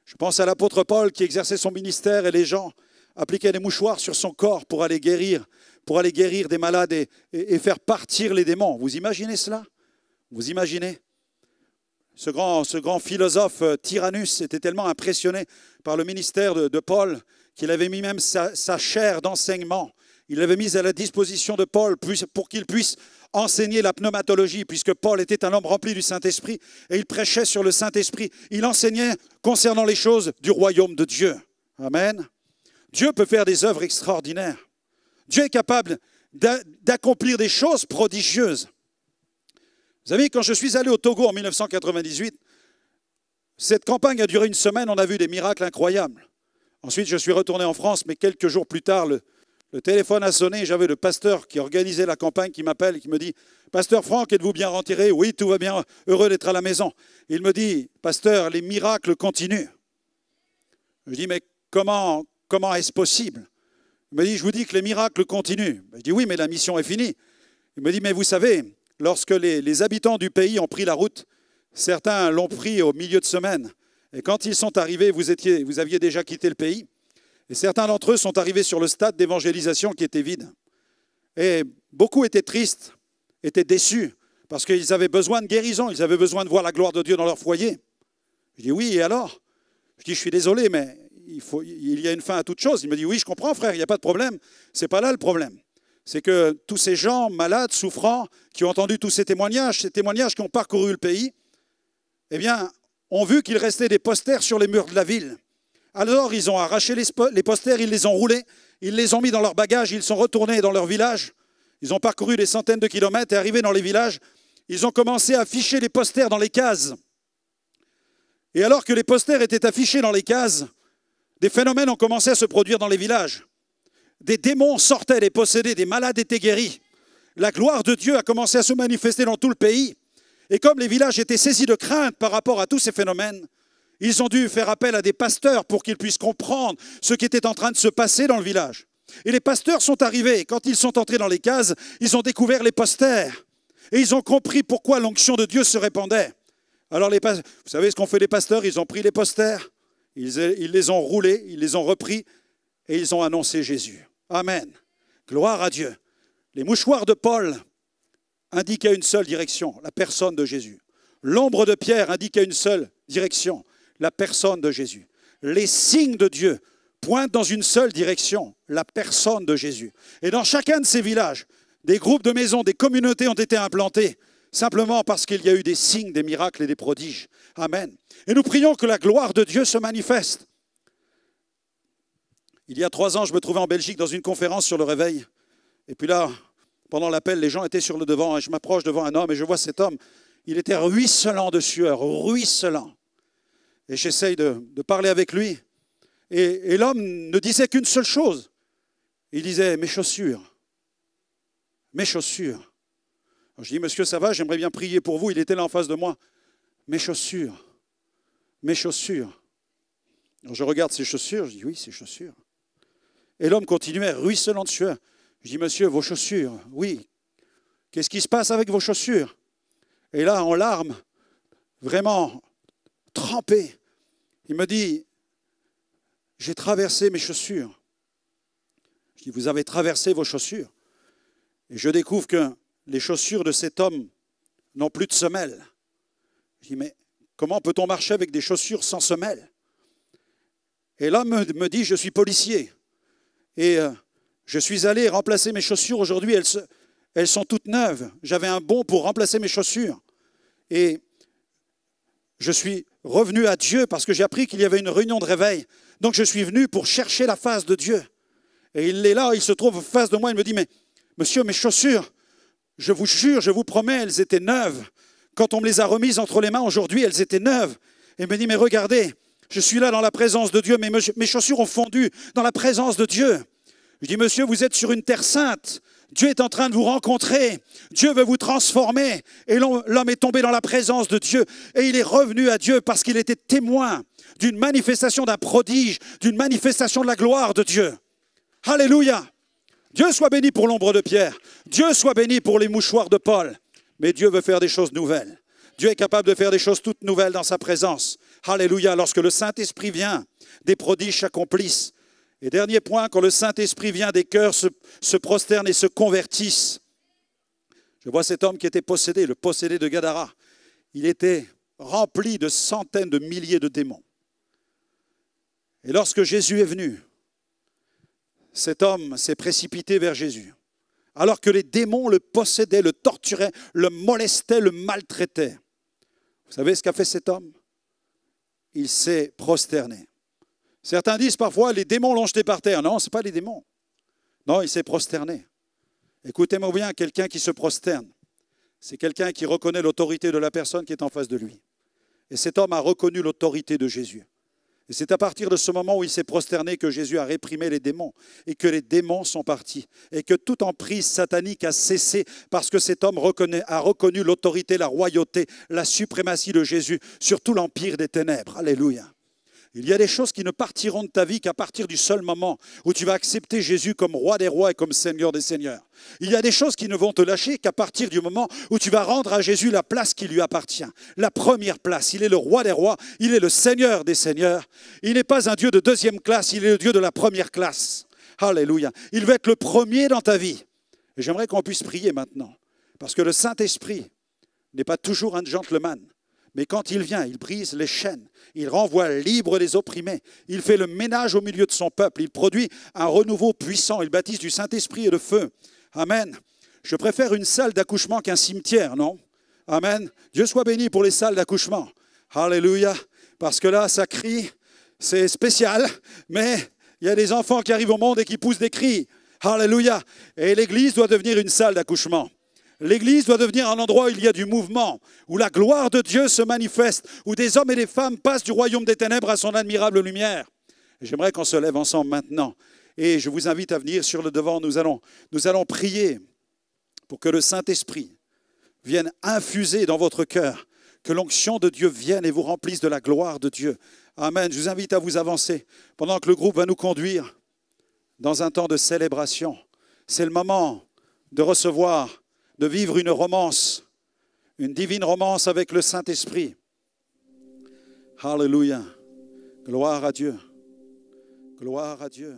Je pense à l'apôtre Paul qui exerçait son ministère et les gens appliquaient des mouchoirs sur son corps pour aller guérir des malades et faire partir les démons. Vous imaginez cela? Vous imaginez? Ce grand philosophe Tyrannus était tellement impressionné par le ministère de Paul qu'il avait mis même sa chaire d'enseignement. Il l'avait mise à la disposition de Paul pour qu'il puisse enseigner la pneumatologie, puisque Paul était un homme rempli du Saint-Esprit et il prêchait sur le Saint-Esprit. Il enseignait concernant les choses du royaume de Dieu. Amen. Dieu peut faire des œuvres extraordinaires. Dieu est capable d'accomplir des choses prodigieuses. Vous savez, quand je suis allé au Togo en 1998, cette campagne a duré une semaine, on a vu des miracles incroyables. Ensuite, je suis retourné en France, mais quelques jours plus tard, le téléphone a sonné et j'avais le pasteur qui organisait la campagne qui m'appelle et qui me dit « Pasteur Franck, êtes-vous bien retiré? Oui, tout va bien, heureux d'être à la maison. » Il me dit « Pasteur, les miracles continuent. » Je dis « Mais comment est-ce possible ?» Il me dit « Je vous dis que les miracles continuent. » Je dis « Oui, mais la mission est finie. » Il me dit « Mais vous savez, lorsque les habitants du pays ont pris la route, certains l'ont pris au milieu de semaine. Et quand ils sont arrivés, vous aviez déjà quitté le pays. Et certains d'entre eux sont arrivés sur le stade d'évangélisation qui était vide. Et beaucoup étaient tristes, étaient déçus, parce qu'ils avaient besoin de guérison, ils avaient besoin de voir la gloire de Dieu dans leur foyer. Je dis « Oui, et alors ?» Je dis « Je suis désolé, mais il y a une fin à toute chose. » Il me dit « Oui, je comprends, frère, il n'y a pas de problème. Ce n'est pas là le problème. c'est que tous ces gens malades, souffrants, qui ont entendu tous ces témoignages qui ont parcouru le pays, eh bien, ont vu qu'il restait des posters sur les murs de la ville. Alors, ils ont arraché les posters, ils les ont roulés, ils les ont mis dans leurs bagages, ils sont retournés dans leur village. Ils ont parcouru des centaines de kilomètres et arrivés dans les villages, ils ont commencé à afficher les posters dans les cases. Et alors que les posters étaient affichés dans les cases, des phénomènes ont commencé à se produire dans les villages. Des démons sortaient, les possédés, des malades étaient guéris. La gloire de Dieu a commencé à se manifester dans tout le pays. Et comme les villages étaient saisis de crainte par rapport à tous ces phénomènes, ils ont dû faire appel à des pasteurs pour qu'ils puissent comprendre ce qui était en train de se passer dans le village. Et les pasteurs sont arrivés. Et quand ils sont entrés dans les cases, ils ont découvert les posters. Et ils ont compris pourquoi l'onction de Dieu se répandait. Alors, vous savez ce qu'ont fait les pasteurs? Ils ont pris les posters, ils les ont roulés, ils les ont repris et ils ont annoncé Jésus. Amen. Gloire à Dieu. Les mouchoirs de Paul indiquaient une seule direction, la personne de Jésus. L'ombre de Pierre indiquait une seule direction, la personne de Jésus. Les signes de Dieu pointent dans une seule direction, la personne de Jésus. Et dans chacun de ces villages, des groupes de maisons, des communautés ont été implantés, simplement parce qu'il y a eu des signes, des miracles et des prodiges. Amen. Et nous prions que la gloire de Dieu se manifeste. Il y a 3 ans, je me trouvais en Belgique dans une conférence sur le réveil. Et puis là, pendant l'appel, les gens étaient sur le devant et je m'approche devant un homme et je vois cet homme. Il était ruisselant de sueur, ruisselant. Et j'essaye de parler avec lui. Et l'homme ne disait qu'une seule chose. Il disait « mes chaussures, mes chaussures ». Alors je dis « monsieur, ça va, j'aimerais bien prier pour vous ». Il était là en face de moi. « Mes chaussures, mes chaussures ». Alors je regarde ses chaussures, je dis « oui, ses chaussures ». Et l'homme continuait, ruisselant de sueur. Je dis « monsieur, vos chaussures, oui. Qu'est-ce qui se passe avec vos chaussures ?» Et là, en larmes, vraiment trempé, il me dit « j'ai traversé mes chaussures ». Je dis « vous avez traversé vos chaussures ». Et je découvre que les chaussures de cet homme n'ont plus de semelles. Je dis « mais comment peut-on marcher avec des chaussures sans semelles ?» Et l'homme me dit « je suis policier. Et je suis allé remplacer mes chaussures. Aujourd'hui, elles sont toutes neuves. J'avais un bon pour remplacer mes chaussures. Et je suis revenu à Dieu parce que j'ai appris qu'il y avait une réunion de réveil. Donc je suis venu pour chercher la face de Dieu. Et il est là, il se trouve face de moi, il me dit « mais monsieur, mes chaussures, je vous jure, je vous promets, elles étaient neuves. Quand on me les a remises entre les mains aujourd'hui, elles étaient neuves. » Et il me dit « mais regardez, je suis là dans la présence de Dieu, mais mes chaussures ont fondu dans la présence de Dieu. » Je dis « monsieur, vous êtes sur une terre sainte. Dieu est en train de vous rencontrer. Dieu veut vous transformer. » Et l'homme est tombé dans la présence de Dieu. Et il est revenu à Dieu parce qu'il était témoin d'une manifestation d'un prodige, d'une manifestation de la gloire de Dieu. Alléluia. Dieu soit béni pour l'ombre de Pierre. Dieu soit béni pour les mouchoirs de Paul. Mais Dieu veut faire des choses nouvelles. Dieu est capable de faire des choses toutes nouvelles dans sa présence. Alléluia. Lorsque le Saint-Esprit vient, des prodiges s'accomplissent. Et dernier point, quand le Saint-Esprit vient, des cœurs se prosternent et se convertissent. Je vois cet homme qui était possédé, le possédé de Gadara. Il était rempli de centaines de milliers de démons. Et lorsque Jésus est venu, cet homme s'est précipité vers Jésus. Alors que les démons le possédaient, le torturaient, le molestaient, le maltraitaient. Vous savez ce qu'a fait cet homme? Il s'est prosterné. Certains disent parfois, les démons l'ont jeté par terre. Non, ce n'est pas les démons. Non, il s'est prosterné. Écoutez-moi bien, quelqu'un qui se prosterne, c'est quelqu'un qui reconnaît l'autorité de la personne qui est en face de lui. Et cet homme a reconnu l'autorité de Jésus. Et c'est à partir de ce moment où il s'est prosterné que Jésus a réprimé les démons et que les démons sont partis et que toute emprise satanique a cessé parce que cet homme a reconnu l'autorité, la royauté, la suprématie de Jésus sur tout l'empire des ténèbres. Alléluia. Il y a des choses qui ne partiront de ta vie qu'à partir du seul moment où tu vas accepter Jésus comme roi des rois et comme Seigneur des seigneurs. Il y a des choses qui ne vont te lâcher qu'à partir du moment où tu vas rendre à Jésus la place qui lui appartient. La première place. Il est le roi des rois, il est le Seigneur des seigneurs. Il n'est pas un Dieu de deuxième classe, il est le Dieu de la première classe. Alléluia. Il veut être le premier dans ta vie. Et j'aimerais qu'on puisse prier maintenant. Parce que le Saint-Esprit n'est pas toujours un gentleman. Mais quand il vient, il brise les chaînes, il renvoie libre les opprimés, il fait le ménage au milieu de son peuple, il produit un renouveau puissant, il baptise du Saint-Esprit et de feu. Amen. Je préfère une salle d'accouchement qu'un cimetière, non? Amen. Dieu soit béni pour les salles d'accouchement. Alléluia. Parce que là, ça crie, c'est spécial, mais il y a des enfants qui arrivent au monde et qui poussent des cris. Alléluia. Et l'Église doit devenir une salle d'accouchement. L'Église doit devenir un endroit où il y a du mouvement, où la gloire de Dieu se manifeste, où des hommes et des femmes passent du royaume des ténèbres à son admirable lumière. J'aimerais qu'on se lève ensemble maintenant. Et je vous invite à venir sur le devant. Nous allons prier pour que le Saint-Esprit vienne infuser dans votre cœur, que l'onction de Dieu vienne et vous remplisse de la gloire de Dieu. Amen. Je vous invite à vous avancer pendant que le groupe va nous conduire dans un temps de célébration. C'est le moment de recevoir, de vivre une romance, une divine romance avec le Saint-Esprit. Alléluia. Gloire à Dieu. Gloire à Dieu.